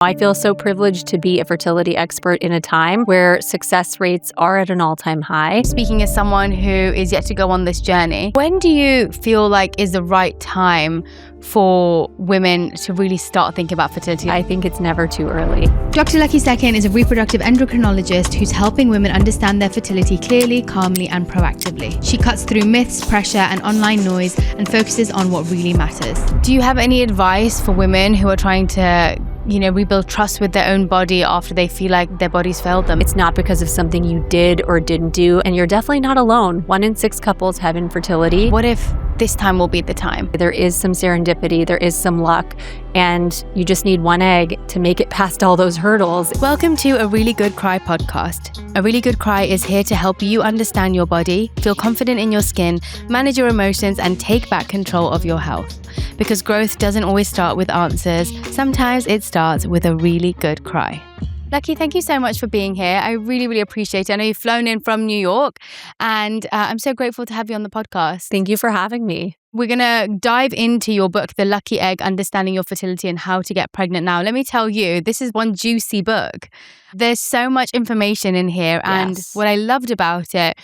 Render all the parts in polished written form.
I feel so privileged to be a fertility expert in a time where success rates are at an all-time high. Speaking as someone who is yet to go on this journey, when do you feel like is the right time for women to really start thinking about fertility? I think it's never too early. Dr. Lucky Sekhon is a reproductive endocrinologist who's helping women understand their fertility clearly, calmly, and proactively. She cuts through myths, pressure, and online noise and focuses on what really matters. Do you have any advice for women who are trying to rebuild trust with their own body after they feel like their bodies failed them? It's not because of something you did or didn't do, and you're definitely not alone. 1 in 6 couples have infertility. What if this time will be the time? There is some serendipity, there is some luck, and you just need one egg to make it past all those hurdles. Welcome to A Really Good Cry podcast. A Really Good Cry is here to help you understand your body, feel confident in your skin, manage your emotions, and take back control of your health. Because growth doesn't always start with answers. Sometimes it starts with a really good cry. Lucky, thank you so much for being here. I really, really appreciate it. I know you've flown in from New York, and I'm so grateful to have you on the podcast. Thank you for having me. We're going to dive into your book, The Lucky Egg, Understanding Your Fertility and How to Get Pregnant Now. Let me tell you, this is one juicy book. There's so much information in here. And what I loved about it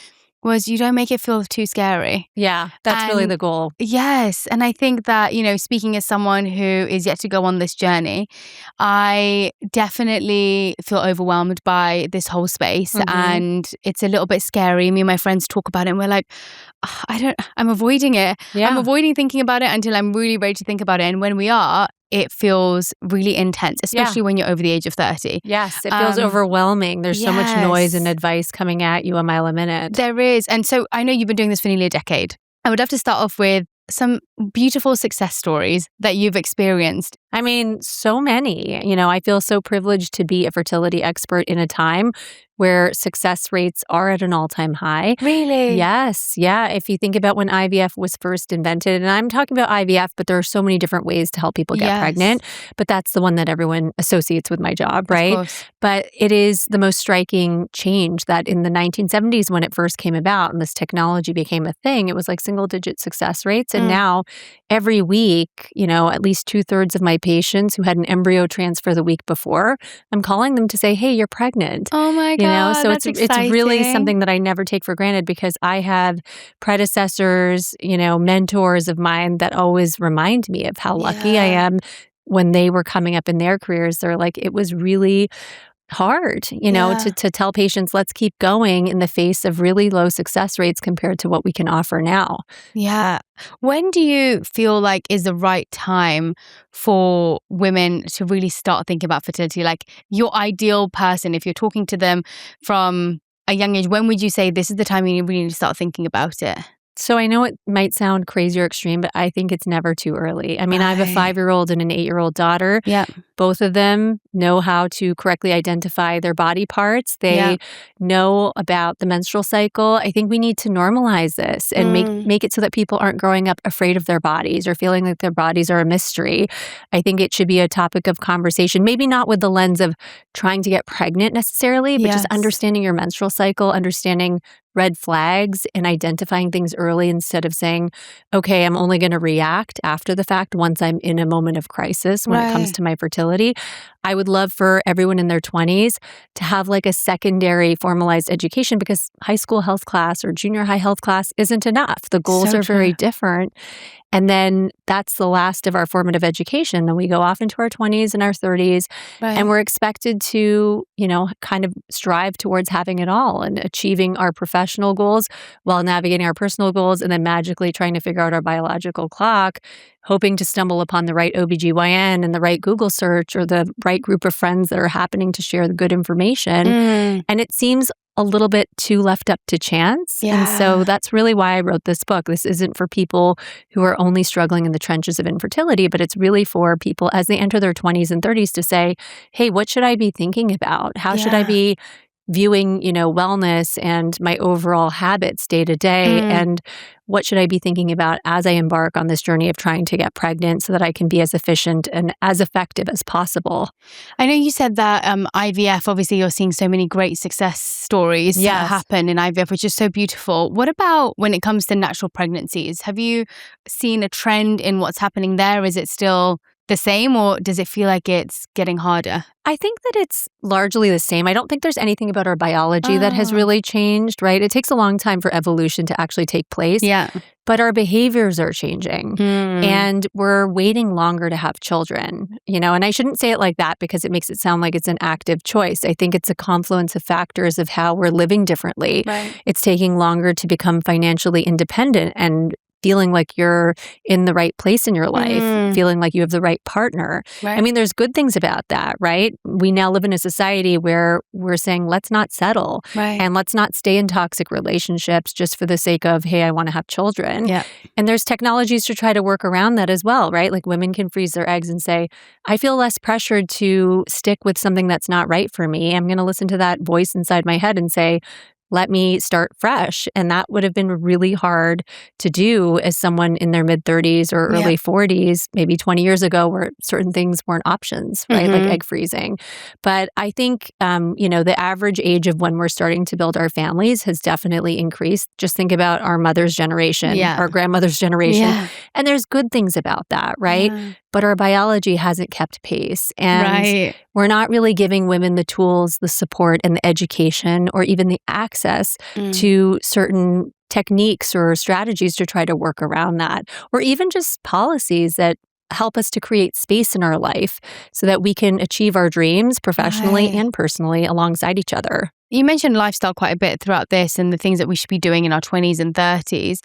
was you don't make it feel too scary. Yeah, that's really the goal. Yes. And I think that, speaking as someone who is yet to go on this journey, I definitely feel overwhelmed by this whole space. Mm-hmm. And it's a little bit scary. Me and my friends talk about it and we're like, I'm avoiding it. Yeah. I'm avoiding thinking about it until I'm really ready to think about it. And when we are, it feels really intense, especially when you're over the age of 30. Yes, it feels overwhelming. There's so much noise and advice coming at you a mile a minute. There is. And so I know you've been doing this for nearly a decade. I would love to start off with some beautiful success stories that you've experienced. I mean, so many. I feel so privileged to be a fertility expert in a time where success rates are at an all-time high. Really? Yes. Yeah. If you think about when IVF was first invented, and I'm talking about IVF, but there are so many different ways to help people get pregnant, but that's the one that everyone associates with my job, right? Of course. But it is the most striking change that in the 1970s when it first came about and this technology became a thing, it was like single-digit success rates. And now every week, at least 2/3 of my patients who had an embryo transfer the week before, I'm calling them to say, hey, you're pregnant. Oh my God. So that's it's really something that I never take for granted because I have predecessors, mentors of mine that always remind me of how lucky I am. When they were coming up in their careers, they're like, it was really hard, to tell patients, let's keep going in the face of really low success rates compared to what we can offer now. Yeah. When do you feel like is the right time for women to really start thinking about fertility? Like your ideal person, if you're talking to them from a young age, when would you say this is the time you really need to start thinking about it? So I know it might sound crazy or extreme, but I think it's never too early. I mean, I have a 5-year-old and an 8-year-old daughter. Yeah. Both of them know how to correctly identify their body parts. They know about the menstrual cycle. I think we need to normalize this and make it so that people aren't growing up afraid of their bodies or feeling like their bodies are a mystery. I think it should be a topic of conversation, maybe not with the lens of trying to get pregnant necessarily, but just understanding your menstrual cycle, understanding red flags and identifying things early instead of saying, okay, I'm only going to react after the fact once I'm in a moment of crisis when it comes to my fertility. I would love for everyone in their 20s to have like a secondary formalized education because high school health class or junior high health class isn't enough. The goals are very different. And then that's the last of our formative education. Then we go off into our 20s and our 30s, and we're expected to, kind of strive towards having it all and achieving our professional goals while navigating our personal goals and then magically trying to figure out our biological clock, hoping to stumble upon the right OBGYN and the right Google search or the right group of friends that are happening to share the good information. And it seems a little bit too left up to chance. And so that's really why I wrote this book. This isn't for people who are only struggling in the trenches of infertility, but it's really for people as they enter their 20s and 30s to say, hey, what should I be thinking about? How should I be viewing, wellness and my overall habits day to day? And what should I be thinking about as I embark on this journey of trying to get pregnant so that I can be as efficient and as effective as possible? I know you said that IVF, obviously you're seeing so many great success stories that happen in IVF, which is so beautiful. What about when it comes to natural pregnancies? Have you seen a trend in what's happening there? Is it still the same, or does it feel like it's getting harder? I think that it's largely the same. I don't think there's anything about our biology that has really changed, right? It takes a long time for evolution to actually take place. Yeah. But our behaviors are changing and we're waiting longer to have children, and I shouldn't say it like that because it makes it sound like it's an active choice. I think it's a confluence of factors of how we're living differently. Right. It's taking longer to become financially independent and feeling like you're in the right place in your life, feeling like you have the right partner. Right. I mean, there's good things about that, right? We now live in a society where we're saying, let's not settle and let's not stay in toxic relationships just for the sake of, hey, I want to have children. Yeah. And there's technologies to try to work around that as well, right? Like women can freeze their eggs and say, I feel less pressured to stick with something that's not right for me. I'm going to listen to that voice inside my head and say, let me start fresh. And that would have been really hard to do as someone in their mid-30s or early 40s, maybe 20 years ago, where certain things weren't options, right? Like egg freezing. But I think, the average age of when we're starting to build our families has definitely increased. Just think about our mother's generation, our grandmother's generation. Yeah. And there's good things about that, right? Yeah. But our biology hasn't kept pace. And we're not really giving women the tools, the support, and the education, or even the access to certain techniques or strategies to try to work around that, or even just policies that help us to create space in our life so that we can achieve our dreams professionally and personally alongside each other. You mentioned lifestyle quite a bit throughout this and the things that we should be doing in our 20s and 30s.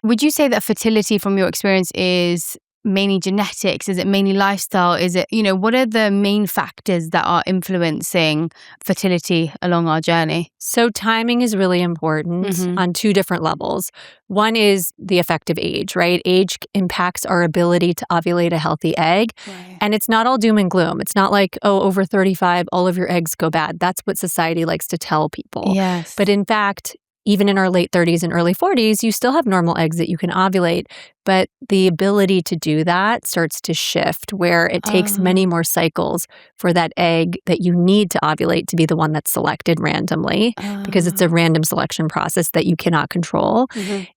Would you say that fertility, from your experience, is mainly genetics? Is it mainly lifestyle? Is it, what are the main factors that are influencing fertility along our journey? So timing is really important on two different levels. One is the effective age, right? Age impacts our ability to ovulate a healthy egg. Right. And it's not all doom and gloom. It's not like, over 35, all of your eggs go bad. That's what society likes to tell people. Yes. But in fact, even in our late 30s and early 40s, you still have normal eggs that you can ovulate. But the ability to do that starts to shift, where it takes many more cycles for that egg that you need to ovulate to be the one that's selected randomly, because it's a random selection process that you cannot control.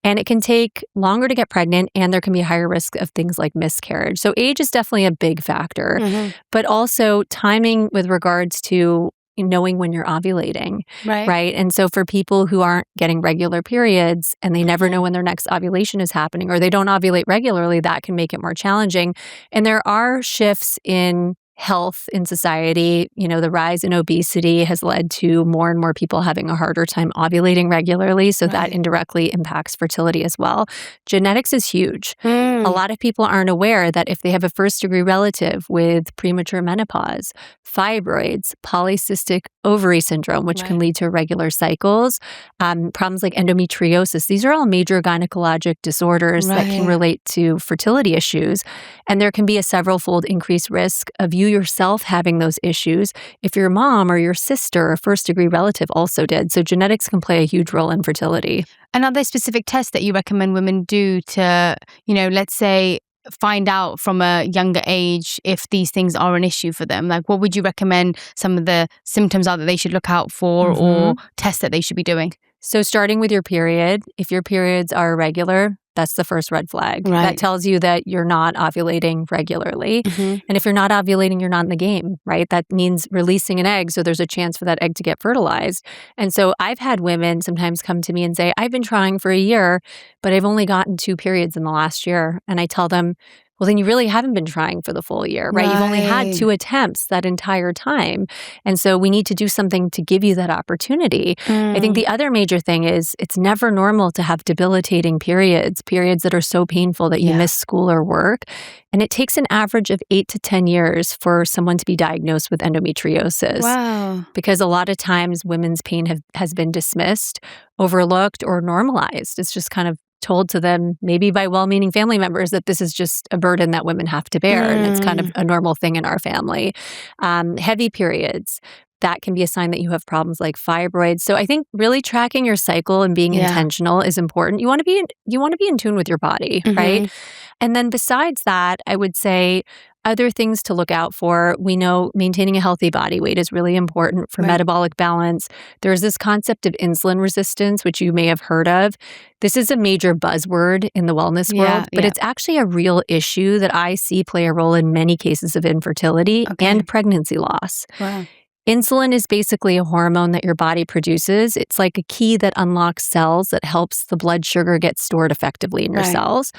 And it can take longer to get pregnant, and there can be a higher risk of things like miscarriage. So age is definitely a big factor, but also timing with regards to knowing when you're ovulating, right? And so for people who aren't getting regular periods and they never know when their next ovulation is happening, or they don't ovulate regularly, that can make it more challenging. And there are shifts in health in society. The rise in obesity has led to more and more people having a harder time ovulating regularly. So that indirectly impacts fertility as well. Genetics is huge. A lot of people aren't aware that if they have a first-degree relative with premature menopause, fibroids, polycystic ovary syndrome, which can lead to irregular cycles, problems like endometriosis, these are all major gynecologic disorders that can relate to fertility issues. And there can be a several-fold increased risk of you yourself having those issues if your mom or your sister or first-degree relative also did. So genetics can play a huge role in fertility. And are there specific tests that you recommend women do to, let's say, find out from a younger age if these things are an issue for them? Like, what would you recommend some of the symptoms are that they should look out for or tests that they should be doing? So starting with your period, if your periods are irregular, that's the first red flag. Right. That tells you that you're not ovulating regularly. And if you're not ovulating, you're not in the game, right? That means releasing an egg, so there's a chance for that egg to get fertilized. And so I've had women sometimes come to me and say, I've been trying for a year, but I've only gotten 2 periods in the last year. And I tell them, well, then you really haven't been trying for the full year, right? You've only had 2 attempts that entire time. And so we need to do something to give you that opportunity. I think the other major thing is it's never normal to have debilitating periods that are so painful that you miss school or work. And it takes an average of 8 to 10 years for someone to be diagnosed with endometriosis. Wow. Because a lot of times women's pain has been dismissed, overlooked, or normalized. It's just kind of told to them, maybe by well-meaning family members, that this is just a burden that women have to bear. And it's kind of a normal thing in our family. Heavy periods, that can be a sign that you have problems like fibroids. So I think really tracking your cycle and being intentional is important. You want to be in tune with your body, right? And then besides that, I would say Other things to look out for, we know maintaining a healthy body weight is really important for metabolic balance. There's this concept of insulin resistance, which you may have heard of. This is a major buzzword in the wellness world, but it's actually a real issue that I see play a role in many cases of infertility and pregnancy loss. Wow. Insulin is basically a hormone that your body produces. It's like a key that unlocks cells that helps the blood sugar get stored effectively in your cells.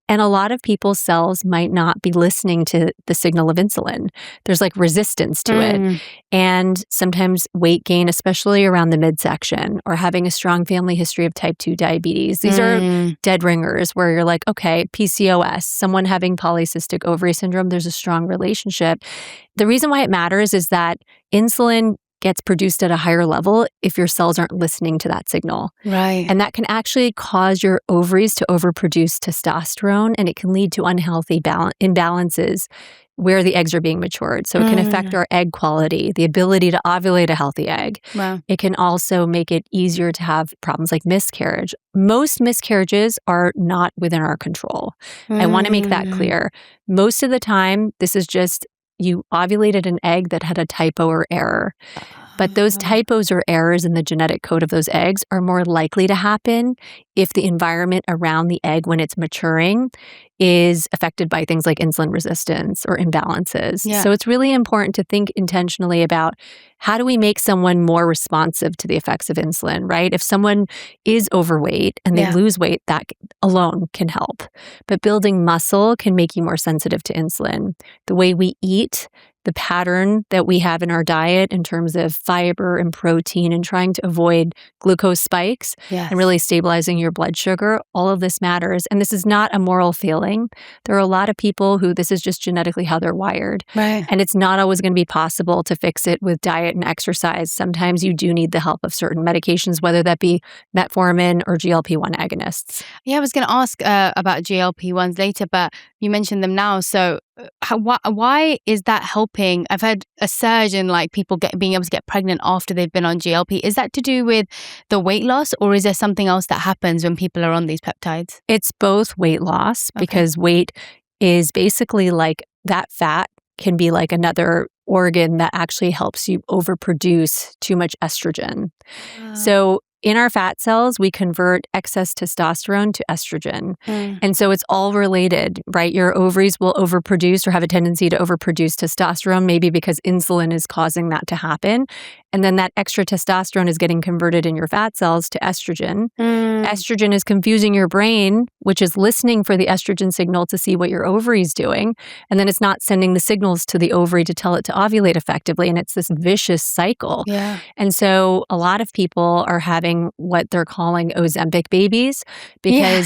And a lot of people's cells might not be listening to the signal of insulin. There's like resistance to it. And sometimes weight gain, especially around the midsection, or having a strong family history of type 2 diabetes. These are dead ringers where you're like, okay, PCOS, someone having polycystic ovary syndrome, there's a strong relationship. The reason why it matters is that insulin gets produced at a higher level if your cells aren't listening to that signal. Right. And that can actually cause your ovaries to overproduce testosterone, and it can lead to unhealthy imbalances where the eggs are being matured. So it can affect our egg quality, the ability to ovulate a healthy egg. Wow. It can also make it easier to have problems like miscarriage. Most miscarriages are not within our control. I want to make that clear. Most of the time, this is just you ovulated an egg that had a typo or error. But those typos or errors in the genetic code of those eggs are more likely to happen if the environment around the egg when it's maturing is affected by things like insulin resistance or imbalances. Yeah. So it's really important to think intentionally about how do we make someone more responsive to the effects of insulin, right? If someone is overweight and they lose weight, that alone can help. But building muscle can make you more sensitive to insulin. The way we eat, the pattern that we have in our diet in terms of fiber and protein and trying to avoid glucose spikes and really stabilizing your blood sugar, all of this matters. And this is not a moral failing. There are a lot of people who this is just genetically how they're wired. Right. And it's not always going to be possible to fix it with diet and exercise. Sometimes you do need the help of certain medications, whether that be metformin or GLP-1 agonists. Yeah, I was going to ask about GLP-1s later, but you mentioned them now. So why is that helping? I've had a surge in like people being able to get pregnant after they've been on GLP. Is that to do with the weight loss, or is there something else that happens when people are on these peptides? It's both weight loss because weight is basically like that fat can be like another organ that actually helps you overproduce too much estrogen. So in our fat cells, we convert excess testosterone to estrogen. And so it's all related, right? Your ovaries will overproduce or have a tendency to overproduce testosterone, maybe because insulin is causing that to happen. And then that extra testosterone is getting converted in your fat cells to estrogen. Estrogen is confusing your brain, which is listening for the estrogen signal to see what your ovary is doing. And then it's not sending the signals to the ovary to tell it to ovulate effectively. And it's this vicious cycle. Yeah. And so a lot of people are having what they're calling Ozempic babies because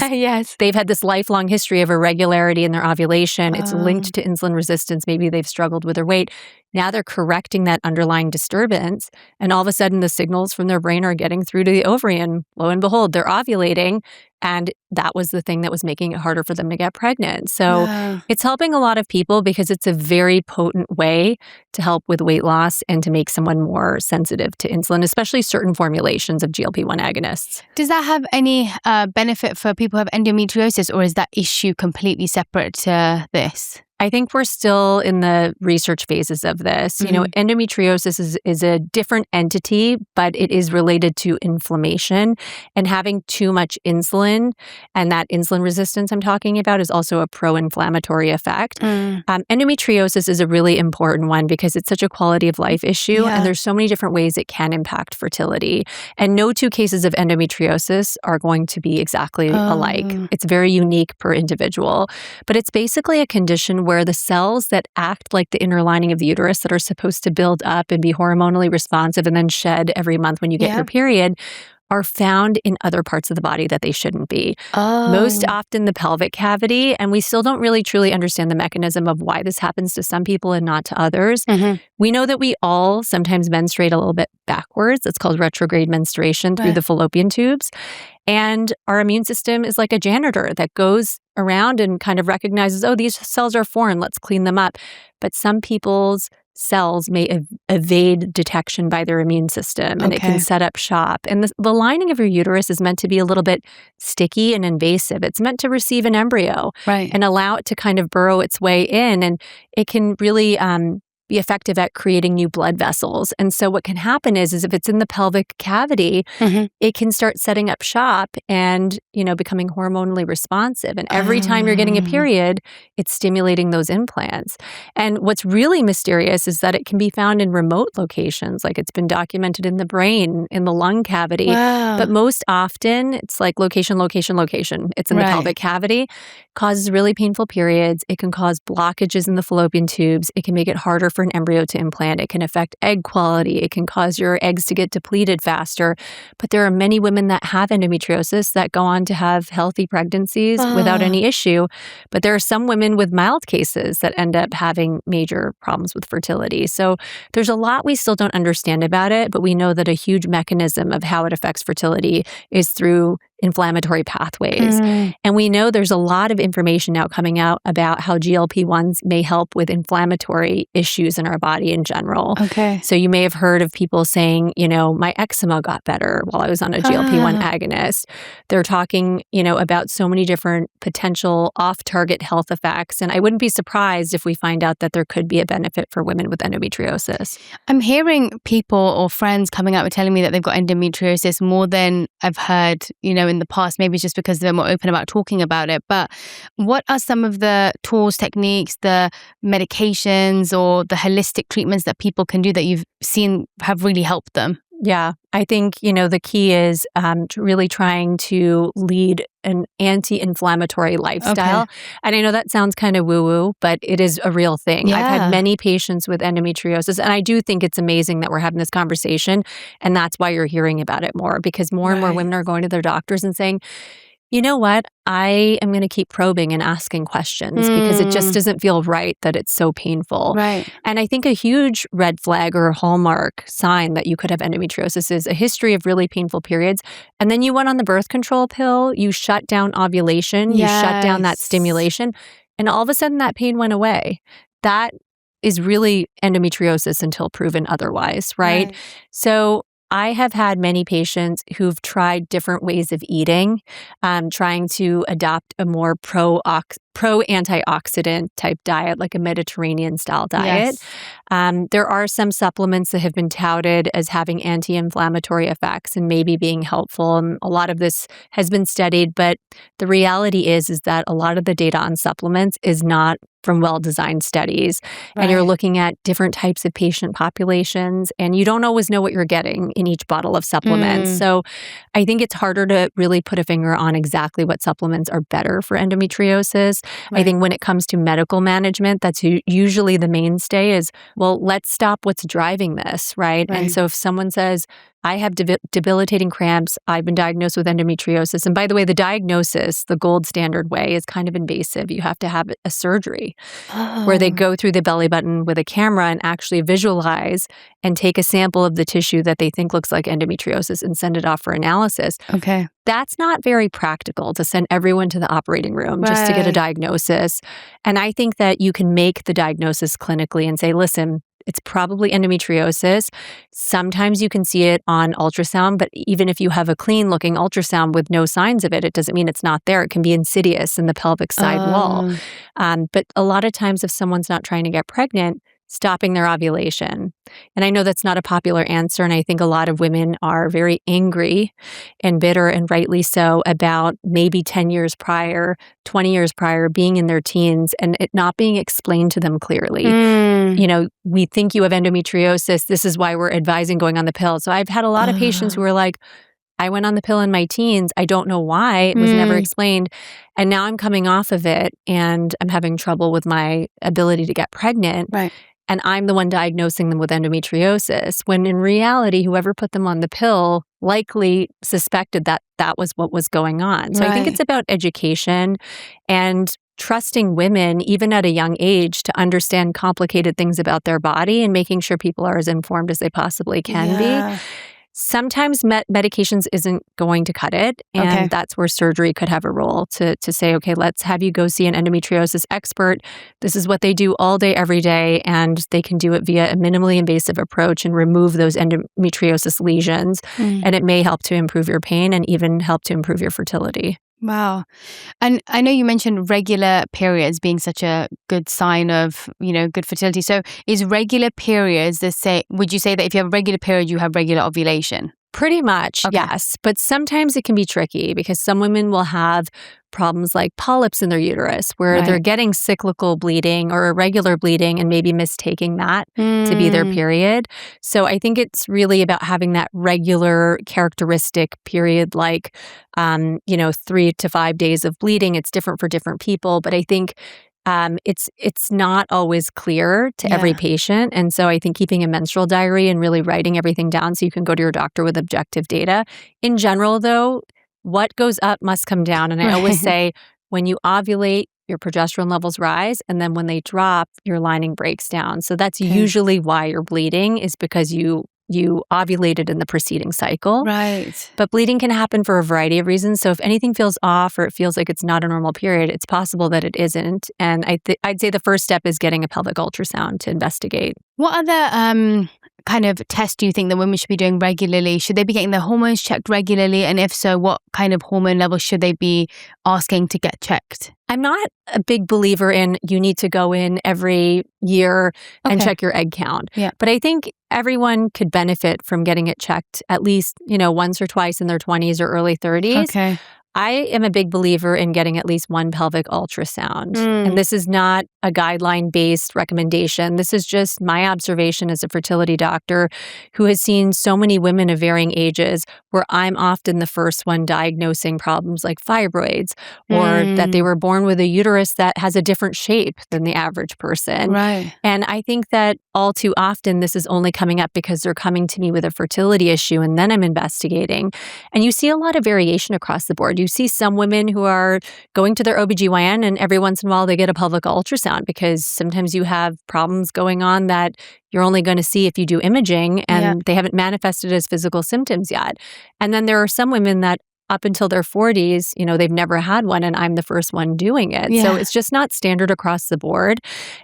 they've had this lifelong history of irregularity in their ovulation. It's linked to insulin resistance. Maybe they've struggled with their weight. Now they're correcting that underlying disturbance, and all of a sudden the signals from their brain are getting through to the ovary, and lo and behold, they're ovulating, and that was the thing that was making it harder for them to get pregnant. So it's helping a lot of people because it's a very potent way to help with weight loss and to make someone more sensitive to insulin, especially certain formulations of GLP-1 agonists. Does that have any benefit for people who have endometriosis, or is that issue completely separate to this? I think we're still in the research phases of this. You know, endometriosis is a different entity, but it is related to inflammation, and having too much insulin, and that insulin resistance I'm talking about is also a pro-inflammatory effect. Endometriosis is a really important one because it's such a quality of life issue, and there's so many different ways it can impact fertility. And no two cases of endometriosis are going to be exactly alike. It's very unique per individual, but it's basically a condition where the cells that act like the inner lining of the uterus that are supposed to build up and be hormonally responsive and then shed every month when you get your period are found in other parts of the body that they shouldn't be. Most often the pelvic cavity, and we still don't really truly understand the mechanism of why this happens to some people and not to others. We know that we all sometimes menstruate a little bit backwards. It's called retrograde menstruation through the fallopian tubes. And our immune system is like a janitor that goes around and kind of recognizes, oh, these cells are foreign, let's clean them up. But some people's cells may evade detection by their immune system, and it can set up shop. And the lining of your uterus is meant to be a little bit sticky and invasive. It's meant to receive an embryo and allow it to kind of burrow its way in. And it can really be effective at creating new blood vessels. And so what can happen is if it's in the pelvic cavity, it can start setting up shop and, becoming hormonally responsive. And every time you're getting a period, it's stimulating those implants. And what's really mysterious is that it can be found in remote locations, like it's been documented in the brain, in the lung cavity. Wow. But most often, it's like location. It's in the pelvic cavity, causes really painful periods. It can cause blockages in the fallopian tubes. It can make it harder for an embryo to implant. It can affect egg quality. It can cause your eggs to get depleted faster. But there are many women that have endometriosis that go on to have healthy pregnancies without any issue. But there are some women with mild cases that end up having major problems with fertility. So there's a lot we still don't understand about it, but we know that a huge mechanism of how it affects fertility is through inflammatory pathways. And we know there's a lot of information now coming out about how GLP-1s may help with inflammatory issues in our body in general. So you may have heard of people saying, my eczema got better while I was on a GLP-1 agonist. They're talking, about so many different potential off-target health effects. And I wouldn't be surprised if we find out that there could be a benefit for women with endometriosis. I'm hearing people or friends coming out and telling me that they've got endometriosis more than I've heard, in the past. Maybe it's just because they're more open about talking about it. But what are some of the tools, techniques, the medications, or the holistic treatments that people can do that you've seen have really helped them? Yeah, I think, the key is really trying to lead an anti-inflammatory lifestyle. And I know that sounds kind of woo-woo, but it is a real thing. I've had many patients with endometriosis, and I do think it's amazing that we're having this conversation, and that's why you're hearing about it more, because more and more women are going to their doctors and saying, you know what? I am going to keep probing and asking questions because it just doesn't feel right that it's so painful. And I think a huge red flag or hallmark sign that you could have endometriosis is a history of really painful periods. And then you went on the birth control pill, you shut down ovulation, you shut down that stimulation, and all of a sudden that pain went away. That is really endometriosis until proven otherwise, right? So I have had many patients who've tried different ways of eating, trying to adopt a more pro-antioxidant type diet, like a Mediterranean style diet. There are some supplements that have been touted as having anti-inflammatory effects and maybe being helpful. And a lot of this has been studied, but the reality is that a lot of the data on supplements is not from well-designed studies. And you're looking at different types of patient populations, and you don't always know what you're getting in each bottle of supplements. So I think it's harder to really put a finger on exactly what supplements are better for endometriosis. I think when it comes to medical management, that's usually the mainstay is, well, let's stop what's driving this, right? And so if someone says, I have debilitating cramps, I've been diagnosed with endometriosis. And by the way, the diagnosis, the gold standard way, is kind of invasive. You have to have a surgery where they go through the belly button with a camera and actually visualize and take a sample of the tissue that they think looks like endometriosis and send it off for analysis. That's not very practical to send everyone to the operating room just to get a diagnosis. And I think that you can make the diagnosis clinically and say, listen, it's probably endometriosis. Sometimes you can see it on ultrasound, but even if you have a clean-looking ultrasound with no signs of it, it doesn't mean it's not there. It can be insidious in the pelvic side wall. But a lot of times if someone's not trying to get pregnant, stopping their ovulation. And I know that's not a popular answer, and I think a lot of women are very angry and bitter, and rightly so, about maybe 10 years prior, 20 years prior, being in their teens and it not being explained to them clearly. We think you have endometriosis. This is why we're advising going on the pill. So I've had a lot of patients who are like, I went on the pill in my teens. I don't know why. It was never explained. And now I'm coming off of it and I'm having trouble with my ability to get pregnant. And I'm the one diagnosing them with endometriosis, when in reality, whoever put them on the pill likely suspected that that was what was going on. So I think it's about education and trusting women, even at a young age, to understand complicated things about their body and making sure people are as informed as they possibly can be. Sometimes medications isn't going to cut it. And that's where surgery could have a role to say, okay, let's have you go see an endometriosis expert. This is what they do all day, every day. And they can do it via a minimally invasive approach and remove those endometriosis lesions. And it may help to improve your pain and even help to improve your fertility. Wow. And I know you mentioned regular periods being such a good sign of, good fertility. So is regular periods would you say that if you have a regular period, you have regular ovulation? Pretty much, yes. But sometimes it can be tricky because some women will have problems like polyps in their uterus where they're getting cyclical bleeding or irregular bleeding and maybe mistaking that to be their period. So I think it's really about having that regular characteristic period, like, 3 to 5 days of bleeding. It's different for different people, but I think it's not always clear to every patient. And so I think keeping a menstrual diary and really writing everything down so you can go to your doctor with objective data. In general, though, what goes up must come down. And I always say when you ovulate, your progesterone levels rise. And then when they drop, your lining breaks down. So that's usually why you're bleeding, is because you ovulated in the preceding cycle. Right. But bleeding can happen for a variety of reasons. So if anything feels off or it feels like it's not a normal period, it's possible that it isn't. And I'd say the first step is getting a pelvic ultrasound to investigate. What other kind of tests do you think that women should be doing regularly? Should they be getting their hormones checked regularly? And if so, what kind of hormone levels should they be asking to get checked? I'm not a big believer in you need to go in every year and check your egg count. Yeah. But I think everyone could benefit from getting it checked at least, once or twice in their 20s or early 30s. Okay. I am a big believer in getting at least one pelvic ultrasound. And this is not a guideline-based recommendation. This is just my observation as a fertility doctor who has seen so many women of varying ages where I'm often the first one diagnosing problems like fibroids or that they were born with a uterus that has a different shape than the average person. Right. And I think that all too often this is only coming up because they're coming to me with a fertility issue and then I'm investigating. And you see a lot of variation across the board. You see some women who are going to their OBGYN and every once in a while they get a pelvic ultrasound because sometimes you have problems going on that you're only going to see if you do imaging and they haven't manifested as physical symptoms yet. And then there are some women that up until their 40s, they've never had one and I'm the first one doing it. Yeah. So it's just not standard across the board.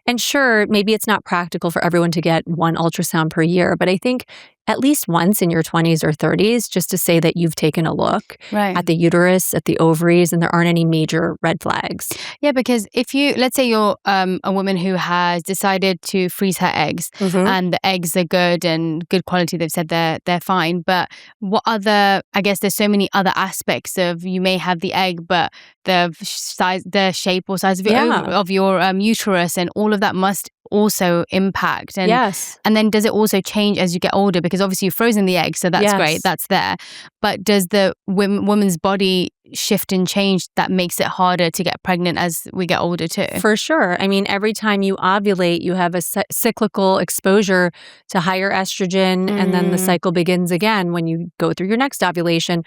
And sure, maybe it's not practical for everyone to get one ultrasound per year, but I think at least once in your 20s or 30s, just to say that you've taken a look at the uterus, at the ovaries, and there aren't any major red flags. Yeah, because if let's say you're a woman who has decided to freeze her eggs and the eggs are good and good quality, they've said they're fine. But what other, I guess there's so many other aspects of, you may have the egg, but the size, the shape or size of your uterus and all of that must also impact. And and then does it also change as you get older? Because obviously you've frozen the egg, so that's great, that's there. But does the woman's body shift and change that makes it harder to get pregnant as we get older too? For sure. I mean, every time you ovulate, you have a cyclical exposure to higher estrogen, and then the cycle begins again when you go through your next ovulation.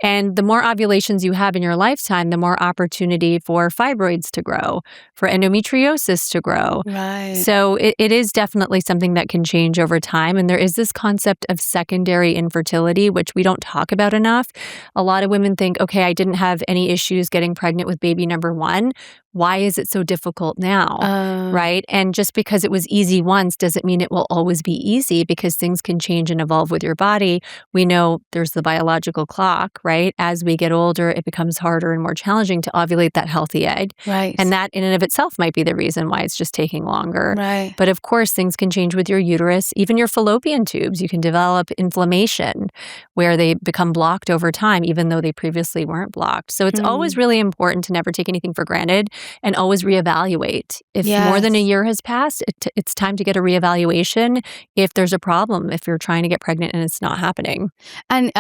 And the more ovulations you have in your lifetime, the more opportunity for fibroids to grow, for endometriosis to grow. Right. So it is definitely something that can change over time. And there is this concept of secondary infertility, which we don't talk about enough. A lot of women think, okay, I didn't have any issues getting pregnant with baby number one. Why is it so difficult now? Right? And just because it was easy once doesn't mean it will always be easy, because things can change and evolve with your body. We know there's the biological clock, right? As we get older, it becomes harder and more challenging to ovulate that healthy egg. Right. And that in and of itself might be the reason why it's just taking longer. Right. But of course, things can change with your uterus, even your fallopian tubes. You can develop inflammation where they become blocked over time, even though they previously weren't blocked. So it's always really important to never take anything for granted and always reevaluate. If more than a year has passed, it's time to get a reevaluation if there's a problem, if you're trying to get pregnant and it's not happening. And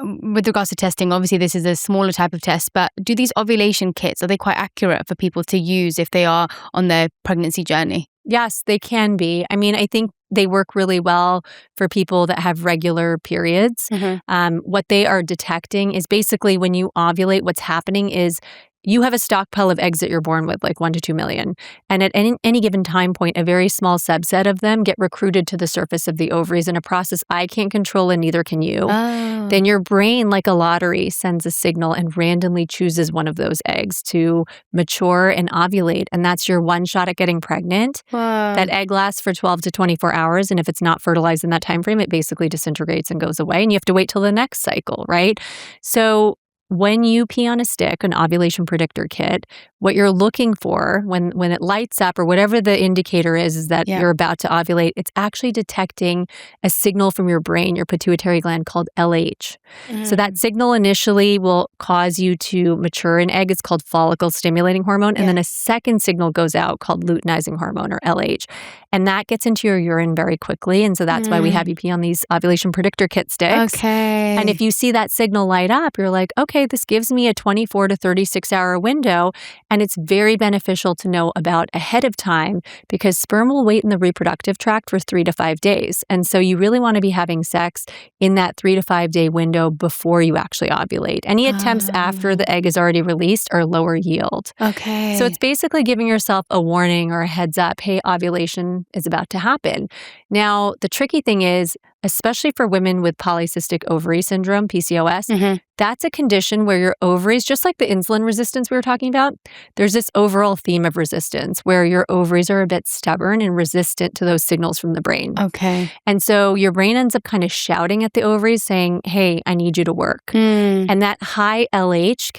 with regards to testing, obviously this is a smaller type of test, but do these ovulation kits, are they quite accurate for people to use if they are on their pregnancy journey? Yes, they can be. I mean, I think they work really well for people that have regular periods. What they are detecting is basically when you ovulate, what's happening is you have a stockpile of eggs that you're born with, like 1 to 2 million. And at any given time point, a very small subset of them get recruited to the surface of the ovaries in a process I can't control and neither can you. Oh. Then your brain, like a lottery, sends a signal and randomly chooses one of those eggs to mature and ovulate. And that's your one shot at getting pregnant. Wow. That egg lasts for 12 to 24 hours. And if it's not fertilized in that time frame, it basically disintegrates and goes away. And you have to wait till the next cycle, right? So when you pee on a stick, an ovulation predictor kit, what you're looking for when it lights up or whatever the indicator is that you're about to ovulate, it's actually detecting a signal from your brain, your pituitary gland called LH. So that signal initially will cause you to mature an egg. It's called follicle stimulating hormone. And then a second signal goes out called luteinizing hormone or LH. And that gets into your urine very quickly. And so that's why we have you pee on these ovulation predictor kit sticks. Okay. And if you see that signal light up, you're like, okay, this gives me a 24 to 36 hour window. And it's very beneficial to know about ahead of time because sperm will wait in the reproductive tract for 3 to 5 days. And so you really want to be having sex in that 3 to 5 day window before you actually ovulate. Any attempts after the egg is already released are lower yield. Okay. So it's basically giving yourself a warning or a heads up, hey, ovulation is about to happen. Now, the tricky thing is, especially for women with polycystic ovary syndrome, PCOS, that's a condition where your ovaries, just like the insulin resistance we were talking about, there's this overall theme of resistance where your ovaries are a bit stubborn and resistant to those signals from the brain. Okay. And so your brain ends up kind of shouting at the ovaries saying, hey, I need you to work. And that high LH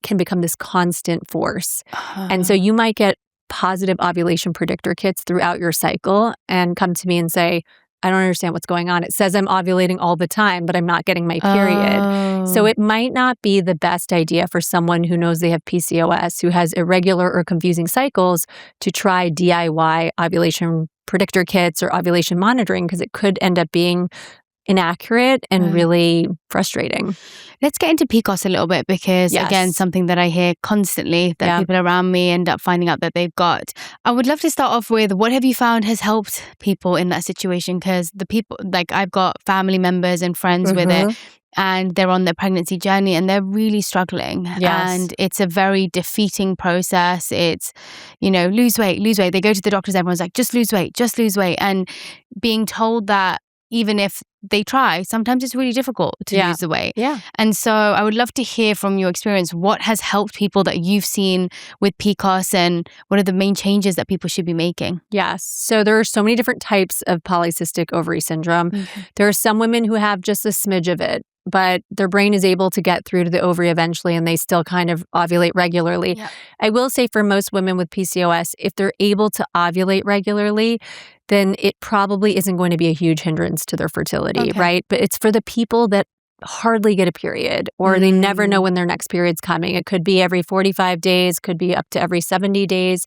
can become this constant force. And so you might get positive ovulation predictor kits throughout your cycle and come to me and say, I don't understand what's going on. It says I'm ovulating all the time, but I'm not getting my period. So it might not be the best idea for someone who knows they have PCOS, who has irregular or confusing cycles, to try DIY ovulation predictor kits or ovulation monitoring because it could end up being inaccurate and really frustrating. Let's get into PCOS a little bit because, again, something that I hear constantly that people around me end up finding out that they've got. I would love to start off with what have you found has helped people in that situation? Because the people, like I've got family members and friends with it and they're on their pregnancy journey and they're really struggling. And it's a very defeating process. It's, lose weight, lose weight. They go to the doctors, everyone's like, just lose weight, just lose weight. And being told that even if they try, sometimes it's really difficult to lose the weight. And so I would love to hear from your experience, what has helped people that you've seen with PCOS and what are the main changes that people should be making? Yes. So there are so many different types of polycystic ovary syndrome. There are some women who have just a smidge of it, but their brain is able to get through to the ovary eventually and they still kind of ovulate regularly. I will say for most women with PCOS, if they're able to ovulate regularly, then it probably isn't going to be a huge hindrance to their fertility, right? But it's for the people that hardly get a period or they never know when their next period's coming. It could be every 45 days, could be up to every 70 days.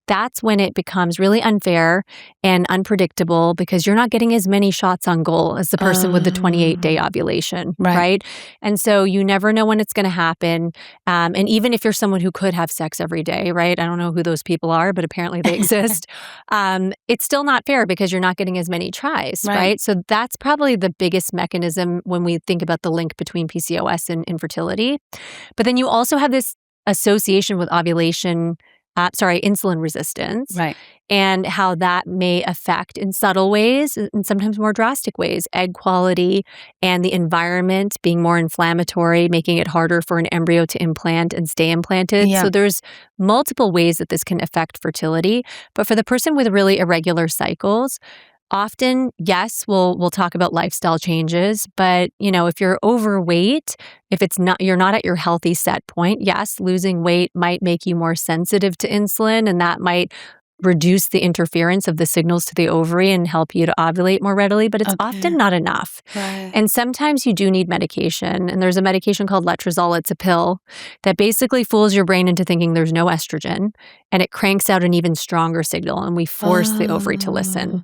That's when it becomes really unfair and unpredictable because you're not getting as many shots on goal as the person with the 28-day ovulation, right? And so you never know when it's going to happen. And even if you're someone who could have sex every day, right? I don't know who those people are, but apparently they exist. It's still not fair because you're not getting as many tries, right? So that's probably the biggest mechanism when we think about the link between PCOS and infertility. But then you also have this association with ovulation insulin resistance, and how that may affect in subtle ways and sometimes more drastic ways, egg quality and the environment being more inflammatory, making it harder for an embryo to implant and stay implanted. So there's multiple ways that this can affect fertility. But for the person with really irregular cycles, often, yes, we'll talk about lifestyle changes, but if you're overweight, if you're not at your healthy set point, yes, losing weight might make you more sensitive to insulin, and that might reduce the interference of the signals to the ovary and help you to ovulate more readily, but it's often not enough. And sometimes you do need medication. And there's a medication called letrozole. It's a pill that basically fools your brain into thinking there's no estrogen, and it cranks out an even stronger signal, and we force the ovary to listen.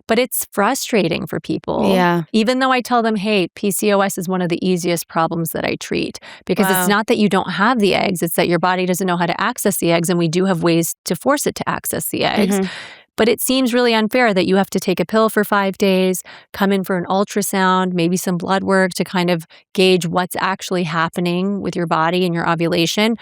But it's frustrating for people. Even though I tell them, hey, PCOS is one of the easiest problems that I treat, because it's not that you don't have the eggs, it's that your body doesn't know how to access the eggs, and we do have ways to force it to access the eggs. But it seems really unfair that you have to take a pill for 5 days, come in for an ultrasound, maybe some blood work to kind of gauge what's actually happening with your body and your ovulation.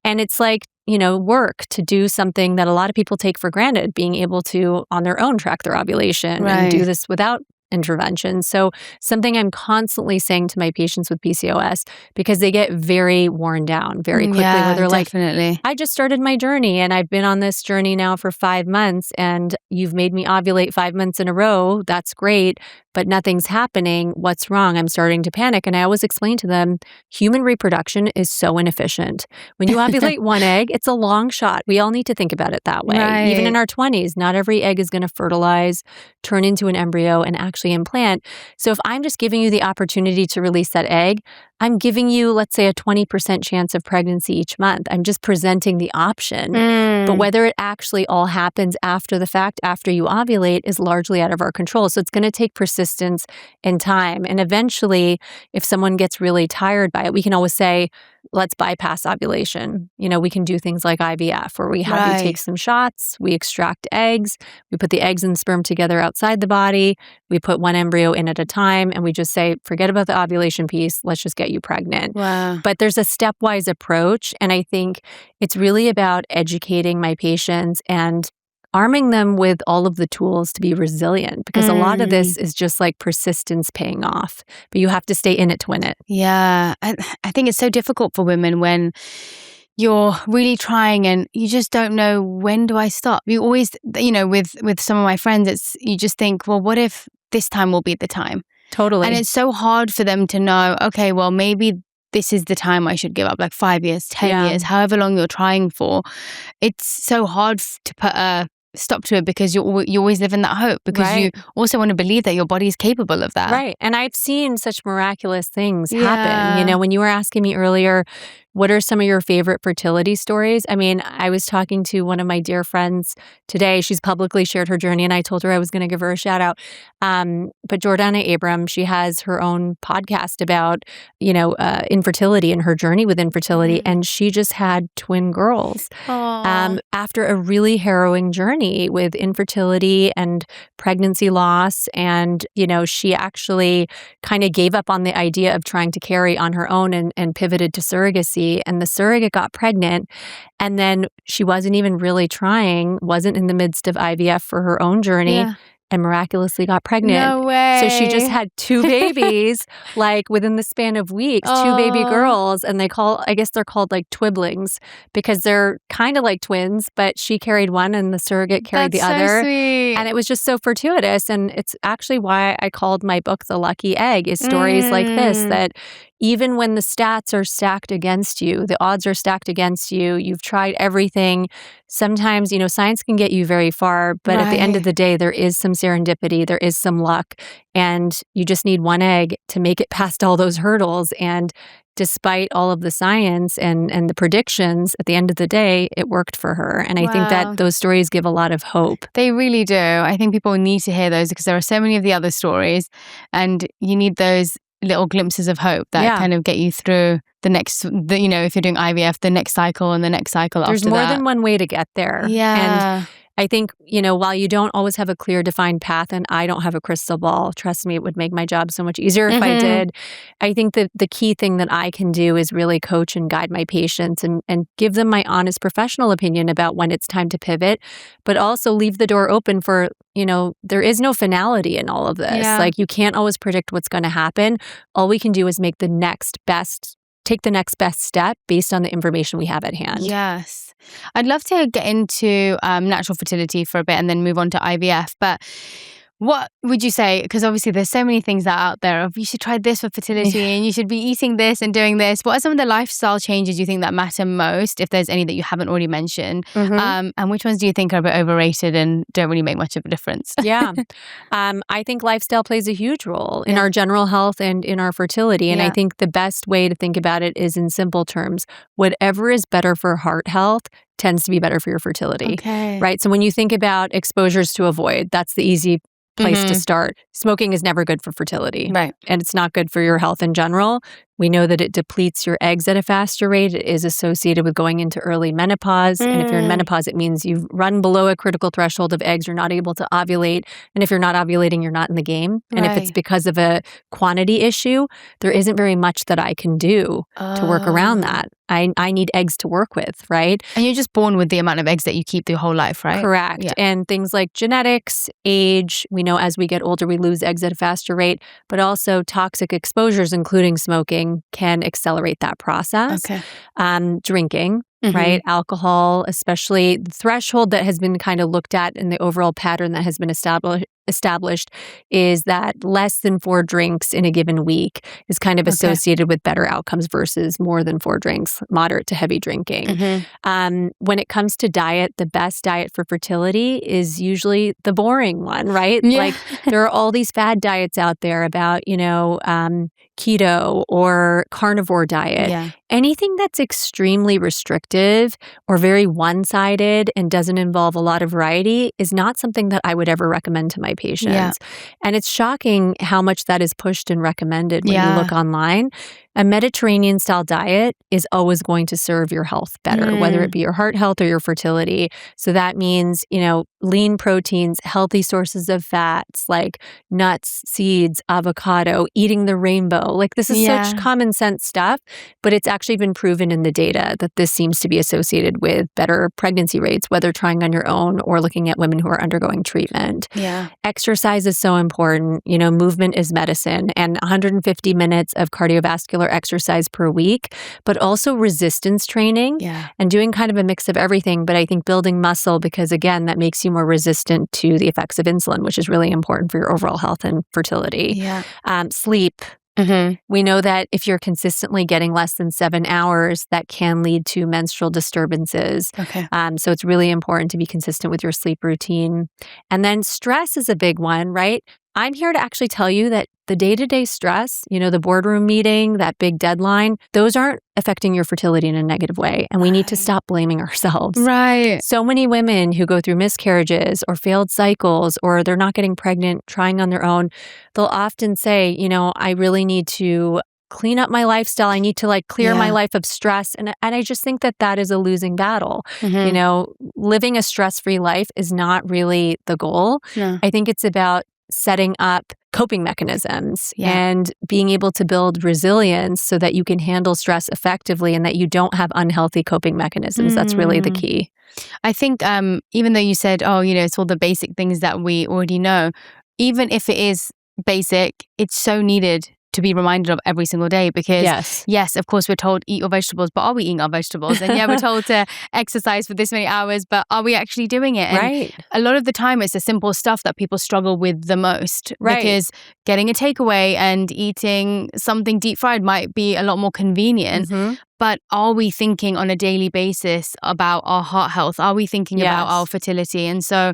And it's like, work to do something that a lot of people take for granted, being able to on their own track their ovulation and do this without intervention. So something I'm constantly saying to my patients with PCOS, because they get very worn down very quickly, where they're definitely. like, I just started my journey and I've been on this journey now for 5 months and you've made me ovulate 5 months in a row. That's great, but nothing's happening. What's wrong? I'm starting to panic. And I always explain to them, human reproduction is so inefficient. When you ovulate one egg, it's a long shot. We all need to think about it that way. Even in our 20s, not every egg is going to fertilize, turn into an embryo, and actually implant. So if I'm just giving you the opportunity to release that egg, I'm giving you, let's say, a 20% chance of pregnancy each month. I'm just presenting the option. But whether it actually all happens after the fact, after you ovulate, is largely out of our control. So it's going to take persistence and time. And eventually, if someone gets really tired by it, we can always say, let's bypass ovulation. We can do things like IVF, where we have you take some shots, we extract eggs, we put the eggs and sperm together outside the body, we put one embryo in at a time, and we just say, forget about the ovulation piece, let's just get you pregnant. But there's a stepwise approach, and I think it's really about educating my patients and arming them with all of the tools to be resilient, because a lot of this is just like persistence paying off, but you have to stay in it to win it. Yeah. I think it's so difficult for women when you're really trying and you just don't know, when do I stop? You always, with some of my friends, you just think, well, what if this time will be the time? Totally. And it's so hard for them to know, okay, well, maybe this is the time I should give up, like 5 years, 10 years, however long you're trying for. It's so hard to put a stop to it, because you always live in that hope, because you also want to believe that your body is capable of that. Right. And I've seen such miraculous things happen. When you were asking me earlier, what are some of your favorite fertility stories? I mean, I was talking to one of my dear friends today. She's publicly shared her journey, and I told her I was going to give her a shout out. But Jordana Abram, she has her own podcast about, infertility and her journey with infertility. And she just had twin girls after a really harrowing journey with infertility and pregnancy loss. And, she actually kind of gave up on the idea of trying to carry on her own and pivoted to surrogacy. And the surrogate got pregnant. And then she wasn't even really trying, wasn't in the midst of IVF for her own journey. And miraculously got pregnant. No way. So she just had 2 babies, like within the span of weeks, 2 baby girls. And I guess they're called like twiblings, because they're kind of like twins, but she carried one and the surrogate carried the other. So sweet. And it was just so fortuitous. And it's actually why I called my book The Lucky Egg, is stories like this, that even when the stats are stacked against you, the odds are stacked against you, you've tried everything. Sometimes, science can get you very far, but at the end of the day, there is some serendipity, there is some luck, and you just need one egg to make it past all those hurdles. And despite all of the science and the predictions, at the end of the day, it worked for her. And I think that those stories give a lot of hope. They really do. I think people need to hear those, because there are so many of the other stories, and you need those little glimpses of hope that kind of get you through the next, if you're doing IVF, the next cycle and the next cycle after that. There's more than one way to get there. Yeah. And I think, while you don't always have a clear defined path, and I don't have a crystal ball, trust me, it would make my job so much easier if I did. I think that the key thing that I can do is really coach and guide my patients and give them my honest professional opinion about when it's time to pivot, but also leave the door open for, there is no finality in all of this. Like, you can't always predict what's going to happen. All we can do is take the next best step based on the information we have at hand. Yes. I'd love to get into natural fertility for a bit and then move on to IVF. But what would you say? Because obviously there's so many things that are out there of, you should try this for fertility and you should be eating this and doing this. What are some of the lifestyle changes you think that matter most, if there's any that you haven't already mentioned? And which ones do you think are a bit overrated and don't really make much of a difference? I think lifestyle plays a huge role in our general health and in our fertility. And I think the best way to think about it is in simple terms. Whatever is better for heart health tends to be better for your fertility. Right? So when you think about exposures to avoid, that's the easy place to start. Smoking is never good for fertility. Right. And it's not good for your health in general. We know that it depletes your eggs at a faster rate. It is associated with going into early menopause. And if you're in menopause, it means you've run below a critical threshold of eggs. You're not able to ovulate. And if you're not ovulating, you're not in the game. And if it's because of a quantity issue, there isn't very much that I can do to work around that. I need eggs to work with, right? And you're just born with the amount of eggs that you keep your whole life, right? Correct. Yeah. And things like genetics, age, we know as we get older, we lose eggs at a faster rate, but also toxic exposures, including smoking, can accelerate that process. Okay. Drinking, right? Alcohol, especially the threshold that has been kind of looked at in the overall pattern that has been established is that less than 4 drinks in a given week is kind of associated with better outcomes versus more than 4 drinks, moderate to heavy drinking. When it comes to diet, the best diet for fertility is usually the boring one, right? Yeah. Like there are all these fad diets out there about, keto or carnivore diet. Yeah. Anything that's extremely restrictive or very one-sided and doesn't involve a lot of variety is not something that I would ever recommend to my patients. Yeah. And it's shocking how much that is pushed and recommended when you look online. A Mediterranean-style diet is always going to serve your health better, whether it be your heart health or your fertility. So that means, lean proteins, healthy sources of fats like nuts, seeds, avocado, eating the rainbow. Like this is such common sense stuff, but it's actually been proven in the data that this seems to be associated with better pregnancy rates, whether trying on your own or looking at women who are undergoing treatment. Yeah. Exercise is so important. Movement is medicine, and 150 minutes of cardiovascular exercise per week, but also resistance training and doing kind of a mix of everything. But I think building muscle, because again, that makes you more resistant to the effects of insulin, which is really important for your overall health and fertility. Yeah. Sleep. We know that if you're consistently getting less than 7 hours, that can lead to menstrual disturbances. Okay. So it's really important to be consistent with your sleep routine. And then stress is a big one, right? I'm here to actually tell you that the day-to-day stress, the boardroom meeting, that big deadline, those aren't affecting your fertility in a negative way. And we need to stop blaming ourselves. Right. So many women who go through miscarriages or failed cycles, or they're not getting pregnant, trying on their own, they'll often say, I really need to clean up my lifestyle. I need to clear my life of stress. And I just think that is a losing battle. Living a stress-free life is not really the goal. No. I think it's about setting up coping mechanisms and being able to build resilience so that you can handle stress effectively and that you don't have unhealthy coping mechanisms. That's really the key. I think even though you said, it's all the basic things that we already know, even if it is basic, it's so needed to be reminded of every single day because yes, of course we're told eat your vegetables, but are we eating our vegetables? And we're told to exercise for this many hours, but are we actually doing it? And right. A lot of the time it's the simple stuff that people struggle with the most because getting a takeaway and eating something deep fried might be a lot more convenient. But are we thinking on a daily basis about our heart health? Are we thinking about our fertility? And so,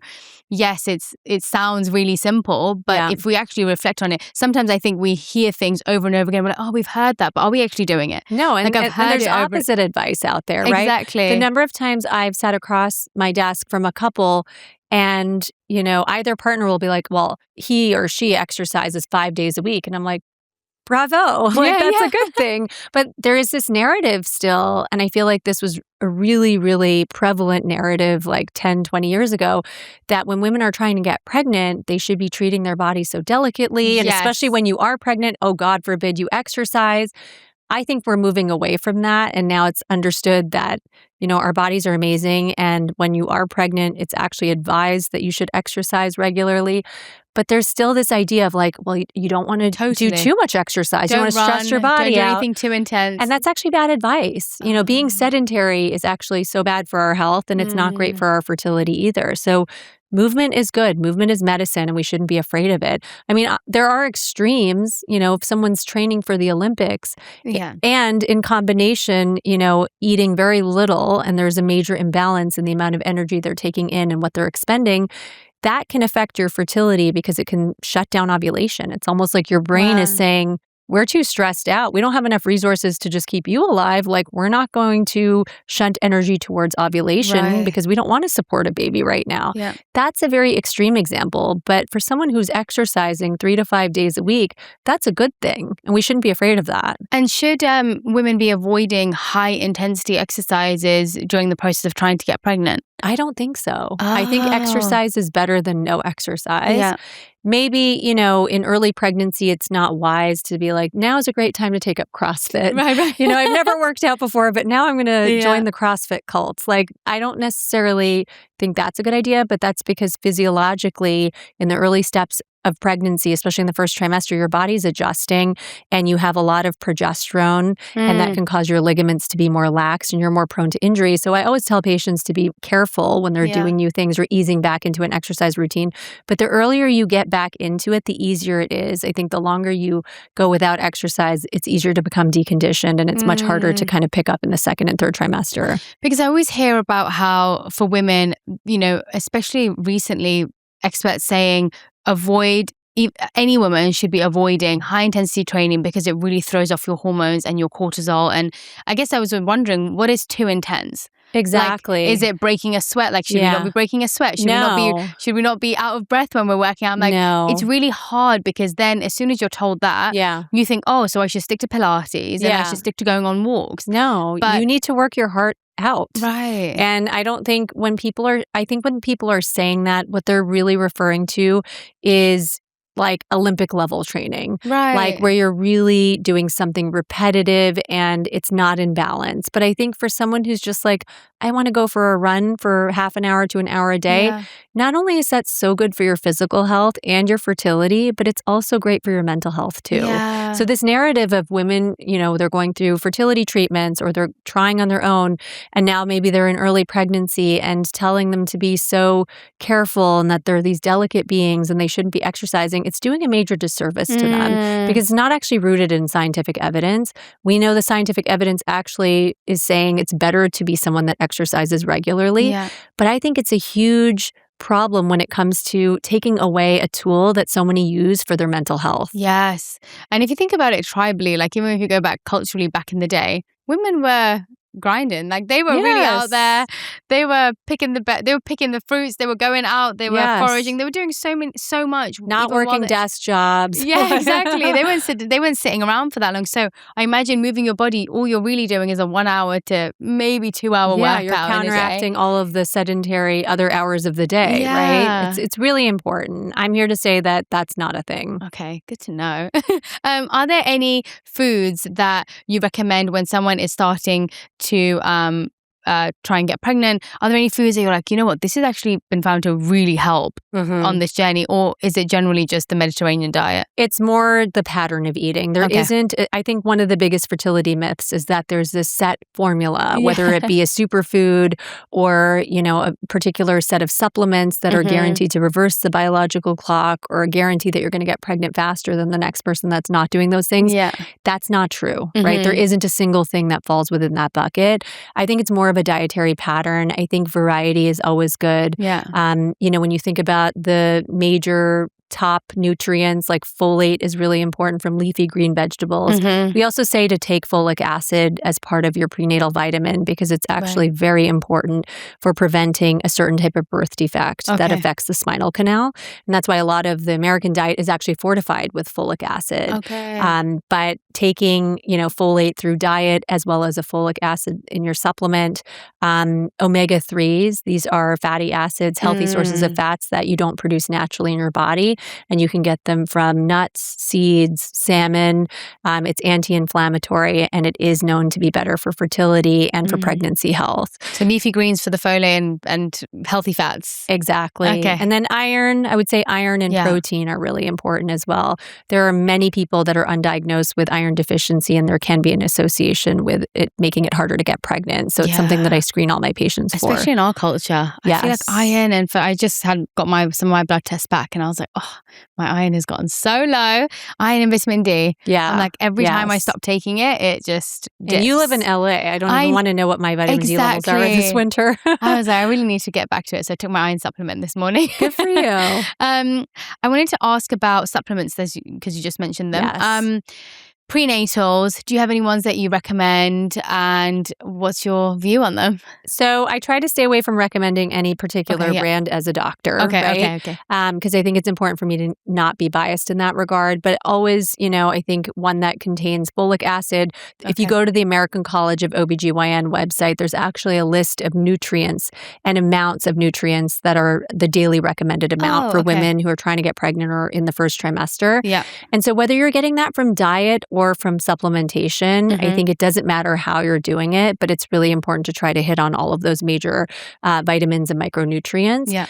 yes, it sounds really simple, but if we actually reflect on it, sometimes I think we hear things over and over again. We're like, we've heard that, but are we actually doing it? No, and there's opposite advice out there, right? Exactly. The number of times I've sat across my desk from a couple and, either partner will be like, well, he or she exercises 5 days a week. And I'm like, bravo. That's a good thing. But there is this narrative still, and I feel like this was a really, really prevalent narrative 10, 20 years ago, that when women are trying to get pregnant, they should be treating their body so delicately. And especially when you are pregnant, oh, God forbid you exercise. I think we're moving away from that. And now it's understood that, our bodies are amazing. And when you are pregnant, it's actually advised that you should exercise regularly. But there's still this idea of you don't want to do too much exercise. You want to stress your body out. Don't do anything too intense. And that's actually bad advice. Being sedentary is actually so bad for our health, and it's not great for our fertility either. So movement is good. Movement is medicine, and we shouldn't be afraid of it. I mean, there are extremes, if someone's training for the Olympics and in combination, eating very little, and there's a major imbalance in the amount of energy they're taking in and what they're expending, that can affect your fertility because it can shut down ovulation. It's almost like your brain is saying, we're too stressed out. We don't have enough resources to just keep you alive. Like, we're not going to shunt energy towards ovulation because we don't want to support a baby right now. Yeah. That's a very extreme example. But for someone who's exercising 3 to 5 days a week, that's a good thing. And we shouldn't be afraid of that. And should women be avoiding high intensity exercises during the process of trying to get pregnant? I don't think so. I think exercise is better than no exercise. Yeah. Maybe, in early pregnancy, it's not wise to be like, now is a great time to take up CrossFit. Right. I've never worked out before, but now I'm going to join the CrossFit cult. Like, I don't necessarily think that's a good idea, but that's because physiologically, in the early steps of pregnancy, especially in the first trimester, your body's adjusting and you have a lot of progesterone and that can cause your ligaments to be more lax and you're more prone to injury. So I always tell patients to be careful when they're doing new things or easing back into an exercise routine. But the earlier you get back into it, the easier it is. I think the longer you go without exercise, it's easier to become deconditioned and it's much harder to kind of pick up in the second and third trimester. Because I always hear about how for women, especially recently, experts saying any woman should be avoiding high intensity training because it really throws off your hormones and your cortisol. And I guess I was wondering, what is too intense? Exactly. Like, is it breaking a sweat? Like, should we not be breaking a sweat? Should we not be out of breath when we're working out? I'm like, it's really hard because then as soon as you're told that, you think, oh, so I should stick to Pilates and I should stick to going on walks. No, but you need to work your heart out. Right. And I think when people are saying that, what they're really referring to is like Olympic level training, right? Like where you're really doing something repetitive and it's not in balance. But I think for someone who's just like, I want to go for a run for half an hour to an hour a day, not only is that so good for your physical health and your fertility, but it's also great for your mental health too. Yeah. So this narrative of women, they're going through fertility treatments or they're trying on their own, and now maybe they're in early pregnancy and telling them to be so careful and that they're these delicate beings and they shouldn't be exercising, it's doing a major disservice to them because it's not actually rooted in scientific evidence. We know the scientific evidence actually is saying it's better to be someone that exercises regularly. Yeah. But I think it's a huge problem when it comes to taking away a tool that so many use for their mental health. Yes. And if you think about it tribally, like even if you go back culturally back in the day, women were grinding. Like they were really out there. They were picking the fruits, they were going out, they were foraging, they were doing so much. Not working desk jobs. Yeah, exactly. They weren't sitting around for that long. So I imagine moving your body, all you're really doing is a 1 hour to maybe 2 hour workout. You're counteracting all of the sedentary other hours of the day, right? It's really important. I'm here to say that that's not a thing. Okay, good to know. Are there any foods that you recommend when someone is starting to try and get pregnant? Are there any foods that you're like, you know what, this has actually been found to really help on this journey? Or is it generally just the Mediterranean diet? It's more the pattern of eating. There isn't, I think one of the biggest fertility myths is that there's this set formula, whether it be a superfood or, a particular set of supplements that are guaranteed to reverse the biological clock or a guarantee that you're going to get pregnant faster than the next person that's not doing those things. Yeah. That's not true, right? There isn't a single thing that falls within that bucket. I think it's more of a dietary pattern. I think variety is always good. Yeah. When you think about the major top nutrients, like folate is really important from leafy green vegetables. We also say to take folic acid as part of your prenatal vitamin because it's actually very important for preventing a certain type of birth defect that affects the spinal canal. And that's why a lot of the American diet is actually fortified with folic acid. But taking, folate through diet as well as a folic acid in your supplement, omega-3s, these are fatty acids, healthy sources of fats that you don't produce naturally in your body. And you can get them from nuts, seeds, salmon. It's anti-inflammatory and it is known to be better for fertility and for pregnancy health. So leafy greens for the folate and healthy fats. Exactly. Okay. And then iron, I would say iron and protein are really important as well. There are many people that are undiagnosed with iron deficiency and there can be an association with it making it harder to get pregnant. So it's something that I screen all my patients for. Especially in our culture. I feel like iron and I just had got some of my blood tests back and I was like, oh, my iron has gotten so low. Iron and vitamin D. Yeah. I'm like, every time I stop taking it, it just dips. And you live in LA. I don't even want to know what my vitamin D levels are this winter. I was like, I really need to get back to it. So I took my iron supplement this morning. Good for you. I wanted to ask about supplements because you just mentioned them. Yes. prenatals. Do you have any ones that you recommend, and what's your view on them? So I try to stay away from recommending any particular brand as a doctor, right? Okay. Because I think it's important for me to not be biased in that regard. But always, I think one that contains folic acid. If you go to the American College of OBGYN website, there's actually a list of nutrients and amounts of nutrients that are the daily recommended amount for women who are trying to get pregnant or in the first trimester. Yeah. And so whether you're getting that from diet or from supplementation, I think it doesn't matter how you're doing it, but it's really important to try to hit on all of those major vitamins and micronutrients. Yeah.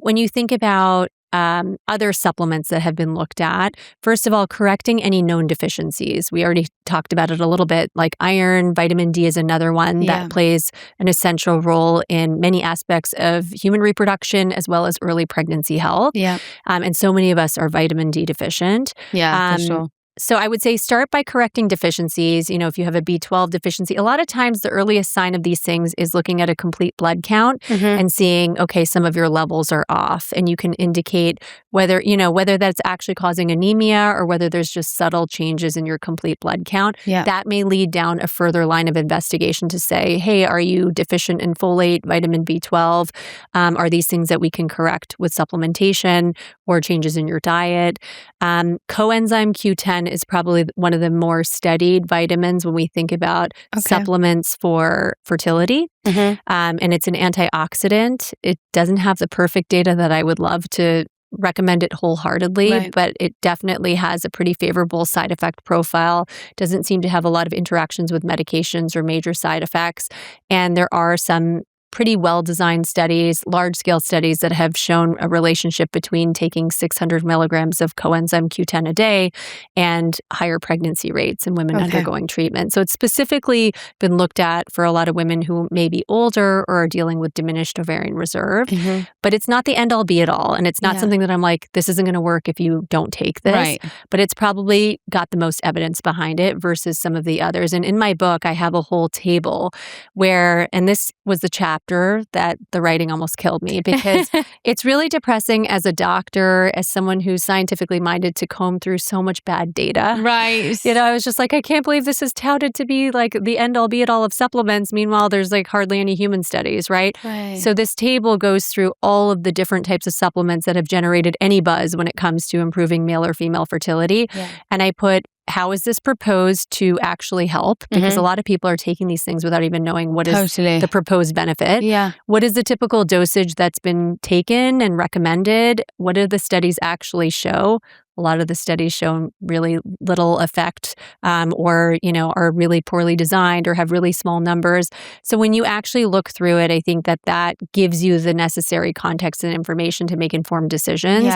When you think about other supplements that have been looked at, first of all, correcting any known deficiencies. We already talked about it a little bit, like iron, vitamin D is another one that plays an essential role in many aspects of human reproduction as well as early pregnancy health. Yeah. And so many of us are vitamin D deficient. Yeah, for sure. So I would say start by correcting deficiencies. If you have a B12 deficiency, a lot of times the earliest sign of these things is looking at a complete blood count and seeing, okay, some of your levels are off. And you can indicate whether that's actually causing anemia or whether there's just subtle changes in your complete blood count. Yeah. That may lead down a further line of investigation to say, hey, are you deficient in folate, vitamin B12? Are these things that we can correct with supplementation or changes in your diet? Coenzyme Q10 is probably one of the more studied vitamins when we think about supplements for fertility. And it's an antioxidant. It doesn't have the perfect data that I would love to recommend it wholeheartedly, but it definitely has a pretty favorable side effect profile. Doesn't seem to have a lot of interactions with medications or major side effects. And there are some pretty well-designed studies, large-scale studies that have shown a relationship between taking 600 milligrams of coenzyme Q10 a day and higher pregnancy rates in women undergoing treatment. So it's specifically been looked at for a lot of women who may be older or are dealing with diminished ovarian reserve. But it's not the end-all be-it-all. And it's not something that I'm like, this isn't going to work if you don't take this. But it's probably got the most evidence behind it versus some of the others. And in my book, I have a whole table where, and this was the chapter that the writing almost killed me because it's really depressing as a doctor, as someone who's scientifically minded, to comb through so much bad data. Right. I was just like, I can't believe this is touted to be like the end all be it all of supplements. Meanwhile, there's like hardly any human studies, right? So this table goes through all of the different types of supplements that have generated any buzz when it comes to improving male or female fertility. And I put, how is this proposed to actually help? Because a lot of people are taking these things without even knowing what is the proposed benefit. What is the typical dosage that's been taken and recommended? What do the studies actually show? A lot of the studies show really little effect or are really poorly designed or have really small numbers. So when you actually look through it, I think that gives you the necessary context and information to make informed decisions.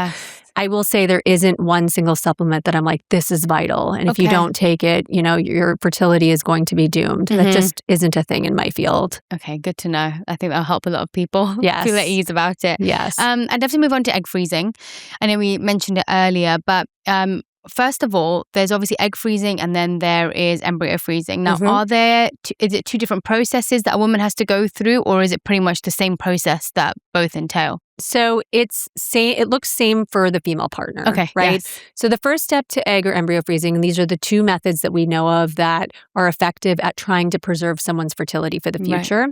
I will say there isn't one single supplement that I'm like, this is vital. And if you don't take it, your fertility is going to be doomed. That just isn't a thing in my field. Okay, good to know. I think that'll help a lot of people feel at ease about it. I'd definitely move on to egg freezing. I know we mentioned it earlier, but first of all, there's obviously egg freezing and then there is embryo freezing. Now, is it two different processes that a woman has to go through, or is it pretty much the same process that both entail? So it looks same for the female partner, right? So the first step to egg or embryo freezing, and these are the two methods that we know of that are effective at trying to preserve someone's fertility for the future.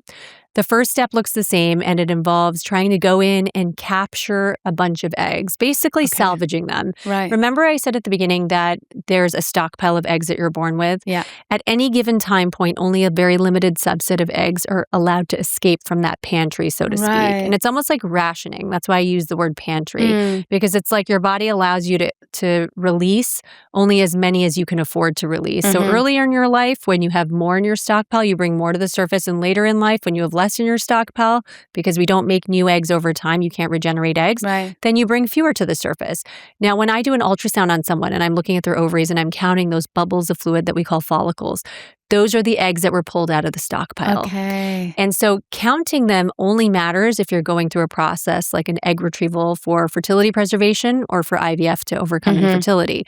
The first step looks the same, and it involves trying to go in and capture a bunch of eggs, basically salvaging them. Remember I said at the beginning that there's a stockpile of eggs that you're born with? At any given time point, only a very limited subset of eggs are allowed to escape from that pantry, so to speak. And it's almost like rationing. That's why I use the word pantry, because it's like your body allows you to release only as many as you can afford to release. So earlier in your life, when you have more in your stockpile, you bring more to the surface. And later in life, when you have less in your stockpile, because we don't make new eggs over time, you can't regenerate eggs, then you bring fewer to the surface. Now, when I do an ultrasound on someone and I'm looking at their ovaries and I'm counting those bubbles of fluid that we call follicles, those are the eggs that were pulled out of the stockpile. And so counting them only matters if you're going through a process like an egg retrieval for fertility preservation or for IVF to overcome infertility.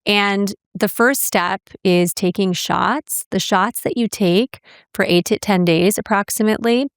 And the first step is taking shots. The shots that you take for 8 to 10 days approximately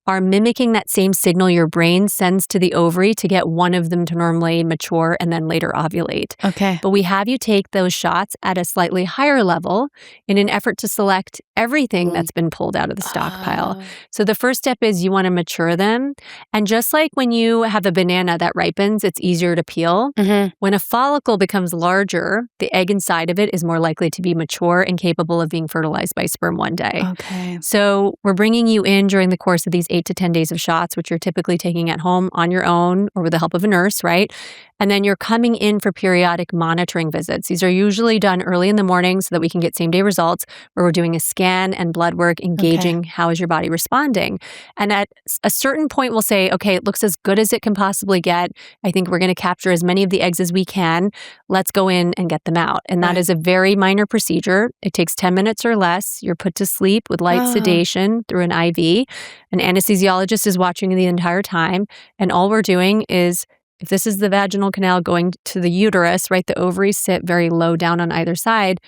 are mimicking that same signal your brain sends to the ovary to get one of them to normally mature and then later ovulate. Okay. But we have you take those shots at a slightly higher level in an effort to select everything that's been pulled out of the stockpile. So the first step is you want to mature them. And just like when you have a banana that ripens, it's easier to peel. When a follicle becomes larger, the egg inside of it is more likely to be mature and capable of being fertilized by sperm one day. Okay. So we're bringing you in during the course of these 8 to 10 days of shots, which you're typically taking at home on your own or with the help of a nurse, right? And then you're coming in for periodic monitoring visits. These are usually done early in the morning so that we can get same-day results, where we're doing a scan and blood work, engaging how is your body responding. And at a certain point, we'll say, okay, it looks as good as it can possibly get. I think we're going to capture as many of the eggs as we can. Let's go in and get them out. And that is a very minor procedure. It takes 10 minutes or less. You're put to sleep with light sedation through an IV. An anesthesiologist is watching the entire time. And all we're doing is, if this is the vaginal canal going to the uterus, right, the ovaries sit very low down on either side.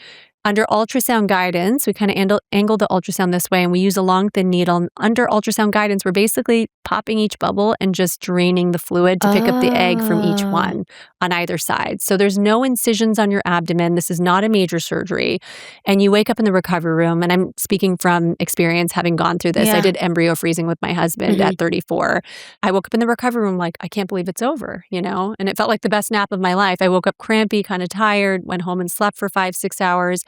Under ultrasound guidance, we kind of angle the ultrasound this way, and we use a long, thin needle. And under ultrasound guidance, we're basically popping each bubble and just draining the fluid to pick up the egg from each one on either side. So there's no incisions on your abdomen. This is not a major surgery. And you wake up in the recovery room, and I'm speaking from experience having gone through this. I did embryo freezing with my husband at 34. I woke up in the recovery room like, I can't believe it's over, you know? And it felt like the best nap of my life. I woke up crampy, kind of tired, went home and slept for 5-6 hours.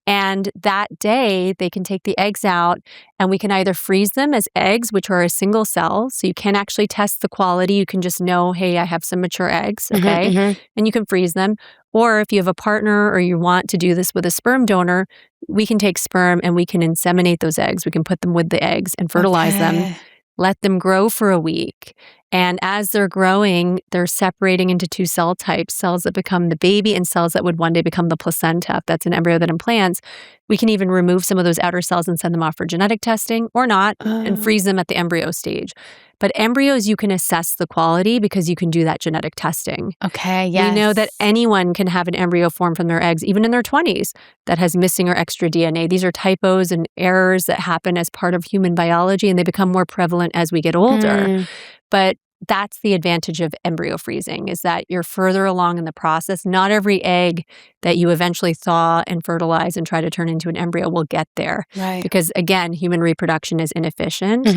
And that day, they can take the eggs out, and we can either freeze them as eggs, which are a single cell. So you can't actually test the quality. You can just know, hey, I have some mature eggs, okay? And you can freeze them. Or if you have a partner or you want to do this with a sperm donor, we can take sperm and we can inseminate those eggs. We can put them with the eggs and fertilize them. Let them grow for a week. And as they're growing, they're separating into 2 cell types, cells that become the baby and cells that would one day become the placenta. If that's an embryo that implants, we can even remove some of those outer cells and send them off for genetic testing or not and freeze them at the embryo stage. But embryos, you can assess the quality because you can do that genetic testing. Okay, yes. We know that anyone can have an embryo form from their eggs, even in their 20s, that has missing or extra DNA. These are typos and errors that happen as part of human biology, and they become more prevalent as we get older. But that's the advantage of embryo freezing, is that you're further along in the process. Not every egg that you eventually thaw and fertilize and try to turn into an embryo will get there. Right. Because again, human reproduction is inefficient.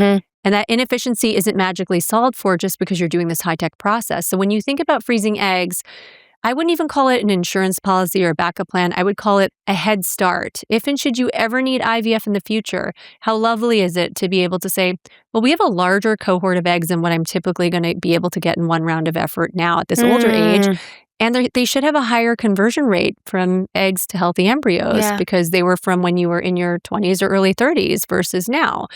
And that inefficiency isn't magically solved for just because you're doing this high-tech process. So when you think about freezing eggs, I wouldn't even call it an insurance policy or a backup plan. I would call it a head start. If and should you ever need IVF in the future, how lovely is it to be able to say, well, we have a larger cohort of eggs than what I'm typically going to be able to get in one round of effort now at this older age. And they should have a higher conversion rate from eggs to healthy embryos because they were from when you were in your 20s or early 30s versus now.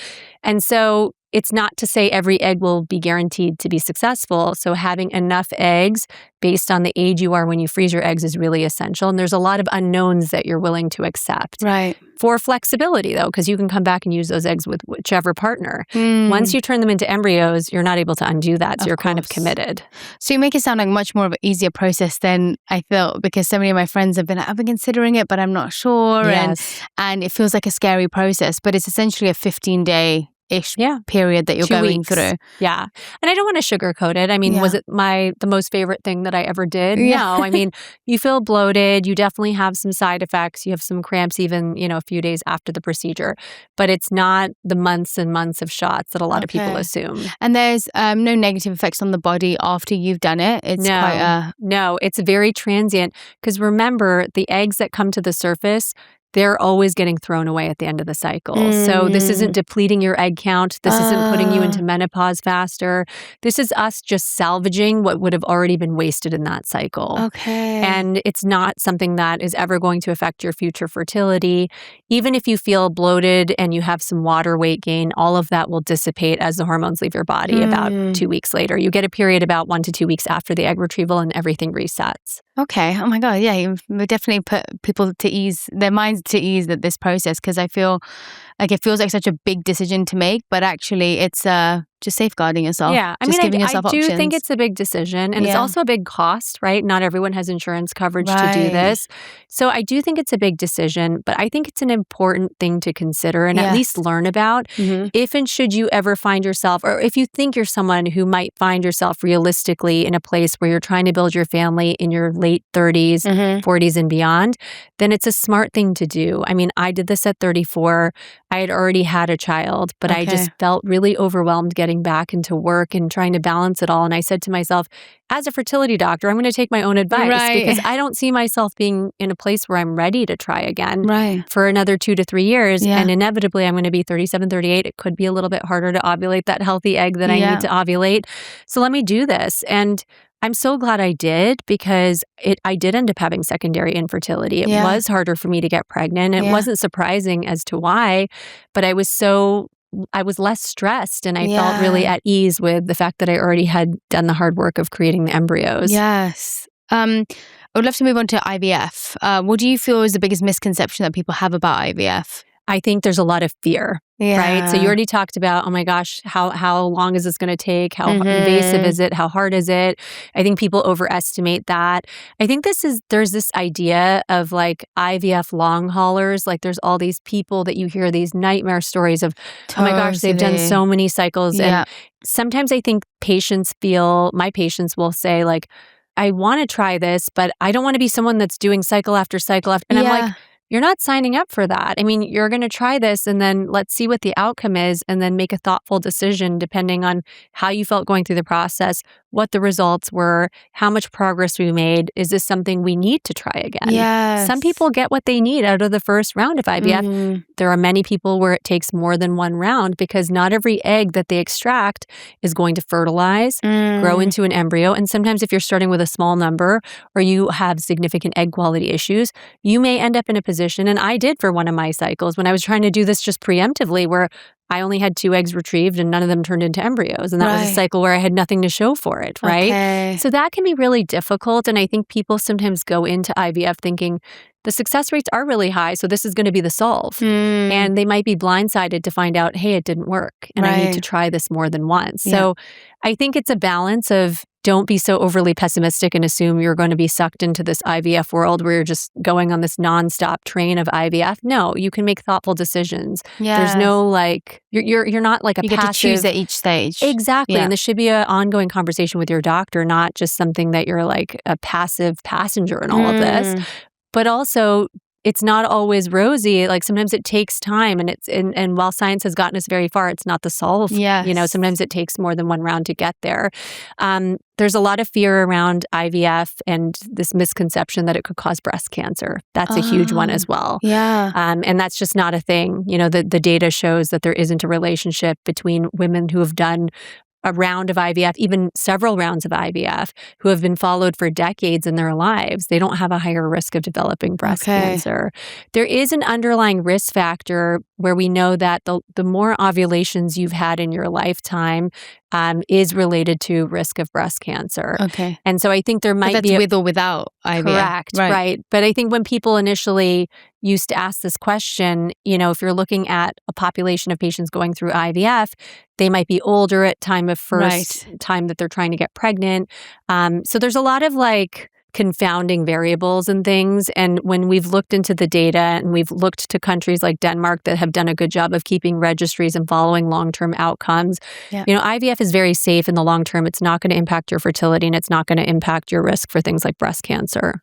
And so it's not to say every egg will be guaranteed to be successful. So having enough eggs based on the age you are when you freeze your eggs is really essential. And there's a lot of unknowns that you're willing to accept. Right. For flexibility, though, because you can come back and use those eggs with whichever partner. Once you turn them into embryos, you're not able to undo that. So you're kind of committed. So you make it sound like much more of an easier process than I felt, because so many of my friends have been like, I've been considering it, but I'm not sure. Yes. And it feels like a scary process, but it's essentially a 15-day period that you're 2 going weeks. through. Yeah. And I don't want to sugarcoat it. I mean, was it the most favorite thing that I ever did? Yeah. No. I mean, you feel bloated. You definitely have some side effects. You have some cramps even, a few days after the procedure. But it's not the months and months of shots that a lot of people assume. And there's no negative effects on the body after you've done it? No, it's very transient. Because remember, the eggs that come to the surface, they're always getting thrown away at the end of the cycle. So this isn't depleting your egg count. This isn't putting you into menopause faster. This is us just salvaging what would have already been wasted in that cycle. Okay. And it's not something that is ever going to affect your future fertility. Even if you feel bloated and you have some water weight gain, all of that will dissipate as the hormones leave your body about 2 weeks later. You get a period about 1 to 2 weeks after the egg retrieval and everything resets. Okay. Oh my God. Yeah. You've definitely put people to ease, their minds to ease at this process, because I feel like it feels like such a big decision to make, but actually it's a just safeguarding yourself. Yeah. Just giving yourself I do options. think it's a big decision, and it's also a big cost, right? Not everyone has insurance coverage to do this. So I do think it's a big decision, but I think it's an important thing to consider and at least learn about. If and should you ever find yourself, or if you think you're someone who might find yourself realistically in a place where you're trying to build your family in your late 30s, 40s and beyond, then it's a smart thing to do. I mean, I did this at 34. I had already had a child, but I just felt really overwhelmed getting back into work and trying to balance it all. And I said to myself, as a fertility doctor, I'm going to take my own advice because I don't see myself being in a place where I'm ready to try again for another 2 to 3 years. And inevitably, I'm going to be 37, 38. It could be a little bit harder to ovulate that healthy egg that I need to ovulate. So let me do this. And I'm so glad I did because I did end up having secondary infertility. It was harder for me to get pregnant. It wasn't surprising as to why, but I was less stressed and I felt really at ease with the fact that I already had done the hard work of creating the embryos. Yes. I would love to move on to IVF. What do you feel is the biggest misconception that people have about IVF? I think there's a lot of fear, right? So you already talked about, oh my gosh, how long is this going to take? How invasive is it? How hard is it? I think people overestimate that. I think there's this idea of like IVF long haulers. Like there's all these people that you hear these nightmare stories of, oh my gosh, they've done so many cycles. And sometimes I think my patients will say like, I want to try this, but I don't want to be someone that's doing cycle after cycle after. And I'm like, you're not signing up for that. I mean, you're going to try this and then let's see what the outcome is and then make a thoughtful decision depending on how you felt going through the process, what the results were, how much progress we made. Is this something we need to try again? Yes. Some people get what they need out of the first round of IVF. There are many people where it takes more than one round because not every egg that they extract is going to fertilize, grow into an embryo. And sometimes if you're starting with a small number or you have significant egg quality issues, you may end up in a position, and I did for one of my cycles when I was trying to do this just preemptively, where I only had 2 eggs retrieved and none of them turned into embryos. And that was a cycle where I had nothing to show for it, right? So that can be really difficult. And I think people sometimes go into IVF thinking the success rates are really high, so this is going to be the solve. And they might be blindsided to find out, hey, it didn't work and I need to try this more than once. So I think it's a balance of don't be so overly pessimistic and assume you're going to be sucked into this IVF world where you're just going on this nonstop train of IVF. No, you can make thoughtful decisions. There's no like, you're not like a passive. You get to choose at each stage. Exactly. And there should be an ongoing conversation with your doctor, not just something that you're like a passive passenger in all of this. But also, it's not always rosy. Like sometimes it takes time, and while science has gotten us very far, it's not the solve. You know, sometimes it takes more than one round to get there. There's a lot of fear around IVF and this misconception that it could cause breast cancer. That's a huge one as well. And that's just not a thing. You know, the data shows that there isn't a relationship between women who have done a round of IVF, even several rounds of IVF, who have been followed for decades in their lives. They don't have a higher risk of developing breast cancer. There is an underlying risk factor where we know that the more ovulations you've had in your lifetime is related to risk of breast cancer. And so I think there might be with or without IVF. Correct, right. But I think when people initially used to ask this question, you know, if you're looking at a population of patients going through IVF, they might be older at time of first time that they're trying to get pregnant. So there's a lot of like confounding variables and things. And when we've looked into the data and we've looked to countries like Denmark that have done a good job of keeping registries and following long-term outcomes, you know, IVF is very safe in the long term. It's not going to impact your fertility and it's not going to impact your risk for things like breast cancer.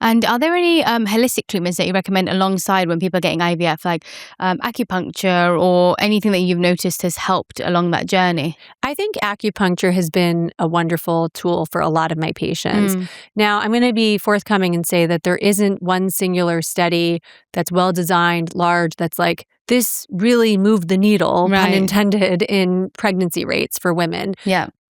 And are there any holistic treatments that you recommend alongside when people are getting IVF, like acupuncture or anything that you've noticed has helped along that journey? I think acupuncture has been a wonderful tool for a lot of my patients. Now, I'm going to be forthcoming and say that there isn't one singular study that's well-designed, large, that's like, this really moved the needle, pun intended, in pregnancy rates for women.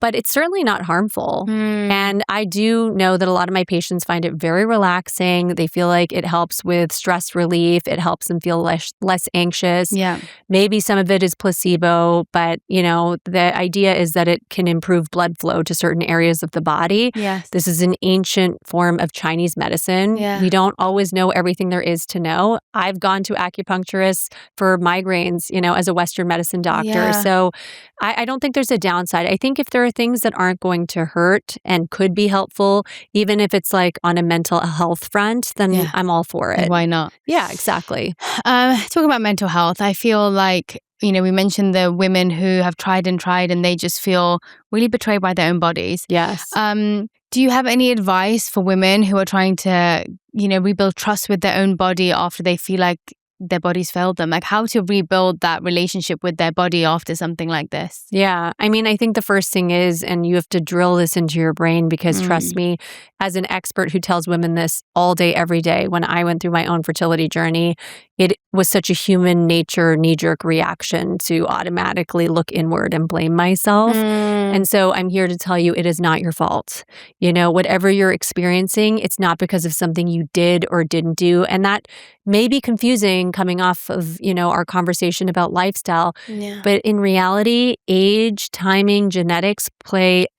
but it's certainly not harmful. And I do know that a lot of my patients find it very relaxing. They feel like it helps with stress relief. It helps them feel less anxious. Yeah. Maybe some of it is placebo, but the idea is that it can improve blood flow to certain areas of the body. Yes. This is an ancient form of Chinese medicine. Yeah. We don't always know everything there is to know. I've gone to acupuncturists for migraines, as a Western medicine doctor. Yeah. So I don't think there's a downside. I think if there are things that aren't going to hurt and could be helpful, even if it's like on a mental health front, then I'm all for it. Why not? Yeah, exactly. Talking about mental health, I feel like, we mentioned the women who have tried and they just feel really betrayed by their own bodies. Yes. Do you have any advice for women who are trying to, rebuild trust with their own body after they feel like their bodies failed them? Like how to rebuild that relationship with their body after something like this? Yeah. I mean, I think the first thing is, and you have to drill this into your brain because trust me, as an expert who tells women this all day, every day, when I went through my own fertility journey, it was such a human nature knee-jerk reaction to automatically look inward and blame myself. And so I'm here to tell you it is not your fault. Whatever you're experiencing, it's not because of something you did or didn't do. And that may be confusing coming off of, our conversation about lifestyle. Yeah. But in reality, age, timing, genetics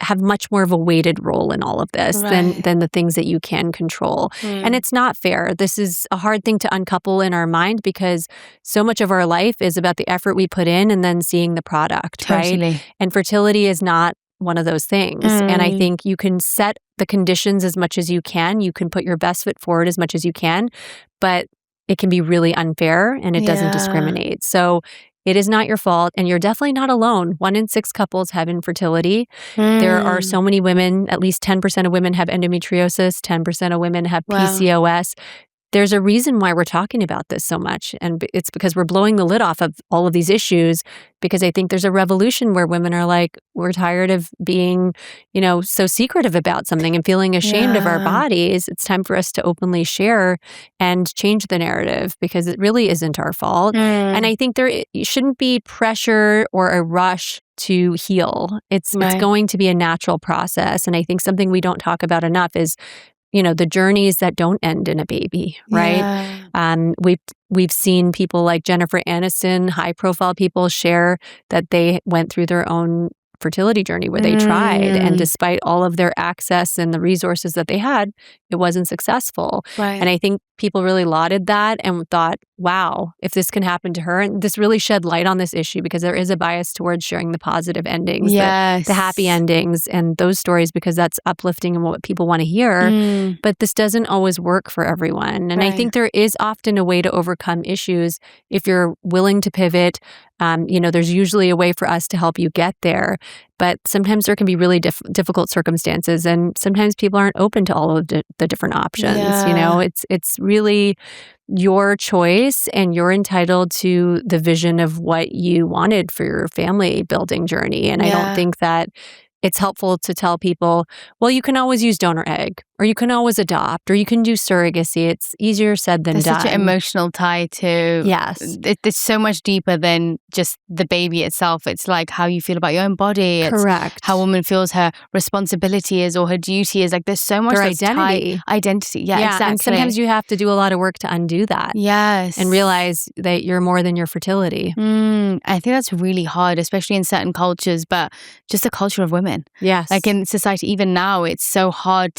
have much more of a weighted role in all of this than the things that you can control. And it's not fair. This is a hard thing to uncouple in our mind because so much of our life is about the effort we put in and then seeing the product, right? And fertility is not one of those things. And I think you can set the conditions as much as you can. You can put your best foot forward as much as you can, but it can be really unfair and it doesn't discriminate. So it is not your fault, and you're definitely not alone. 1 in 6 couples have infertility. There are so many women, at least 10% of women have endometriosis, 10% of women have PCOS. There's a reason why we're talking about this so much, and it's because we're blowing the lid off of all of these issues because I think there's a revolution where women are like, we're tired of being, so secretive about something and feeling ashamed of our bodies. It's time for us to openly share and change the narrative because it really isn't our fault. And I think there shouldn't be pressure or a rush to heal. It's going to be a natural process. And I think something we don't talk about enough is the journeys that don't end in a baby, right? We've seen people like Jennifer Aniston, high-profile people share that they went through their own fertility journey where they tried, and despite all of their access and the resources that they had, it wasn't successful. And I think people really lauded that and thought, wow, if this can happen to her. And this really shed light on this issue because there is a bias towards sharing the positive endings, the happy endings and those stories because that's uplifting and what people want to hear. But this doesn't always work for everyone. And I think there is often a way to overcome issues if you're willing to pivot. There's usually a way for us to help you get there. But sometimes there can be really difficult circumstances, and sometimes people aren't open to all of the different options. It's really your choice, and you're entitled to the vision of what you wanted for your family building journey. And I don't think that it's helpful to tell people, well, you can always use donor egg, or you can always adopt, or you can do surrogacy. It's easier said than done. There's such an emotional tie to... Yes. It's so much deeper than just the baby itself. It's like how you feel about your own body. It's correct. How a woman feels her responsibility is or her duty is. Like there's so much their identity. Identity. Yeah, exactly. And sometimes you have to do a lot of work to undo that. Yes. And realize that you're more than your fertility. I think that's really hard, especially in certain cultures, but just the culture of women. Yes. Like in society, even now, it's so hard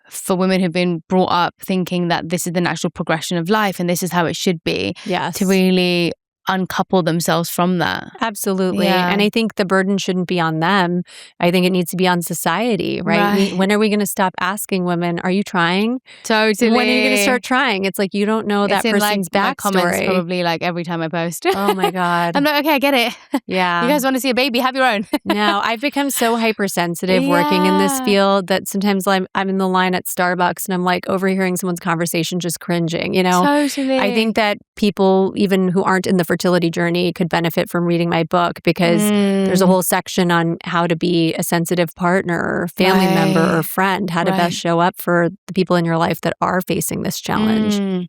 for women who've been brought up thinking that this is the natural progression of life and this is how it should be. Yes. To really uncouple themselves from that. Absolutely. And I think the burden shouldn't be on them. I think it needs to be on society, right? When are we going to stop asking women, are you trying? Totally. When are you going to start trying? It's like you don't know that person's backstory. My comments probably like every time I post. Oh my God. I'm like, okay, I get it. Yeah. You guys want to see a baby? Have your own. No, I've become so hypersensitive working in this field that sometimes I'm in the line at Starbucks and I'm like overhearing someone's conversation just cringing, Totally. I think that people, even who aren't in the fertility journey, could benefit from reading my book because there's a whole section on how to be a sensitive partner or family member or friend, how to best show up for the people in your life that are facing this challenge.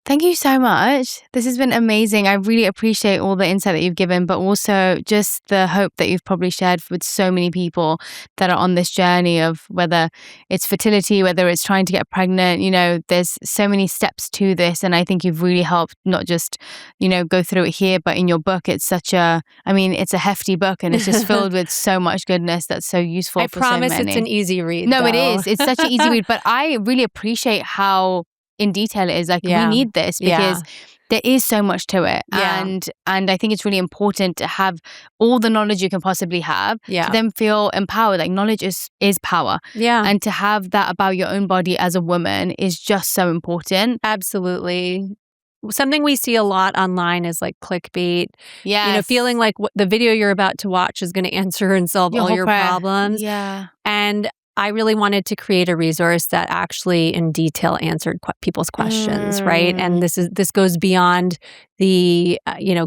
Thank you so much. This has been amazing. I really appreciate all the insight that you've given, but also just the hope that you've probably shared with so many people that are on this journey of whether it's fertility, whether it's trying to get pregnant. You know, there's so many steps to this. And I think you've really helped not just, you know, go through it here, but in your book. It's such a, I mean, it's a hefty book and it's just filled with so much goodness that's so useful for so many. I promise it's an easy read. No, though. It is. It's such an easy read, but I really appreciate how in detail it is. Like, we need this because there is so much to it. And I think it's really important to have all the knowledge you can possibly have to then feel empowered. Like, knowledge is power. And to have that about your own body as a woman is just so important. Absolutely. Something we see a lot online is like clickbait. You know, feeling like the video you're about to watch is going to answer and solve all your problems. And I really wanted to create a resource that actually in detail answered people's questions, right? And this goes beyond the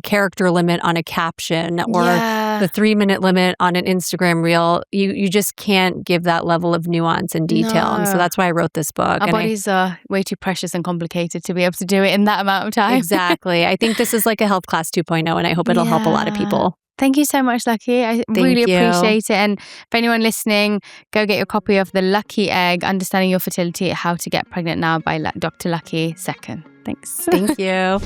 character limit on a caption or the 3-minute limit on an Instagram reel. You just can't give that level of nuance and detail. And so that's why I wrote this book. Our bodies are way too precious and complicated to be able to do it in that amount of time. Exactly. I think this is like a health class 2.0, and I hope it'll help a lot of people. Thank you so much, Lucky. I really appreciate it. And for anyone listening, go get your copy of The Lucky Egg, Understanding Your Fertility, How to Get Pregnant Now by Dr. Lucky Sekhon. Thanks. Thank you.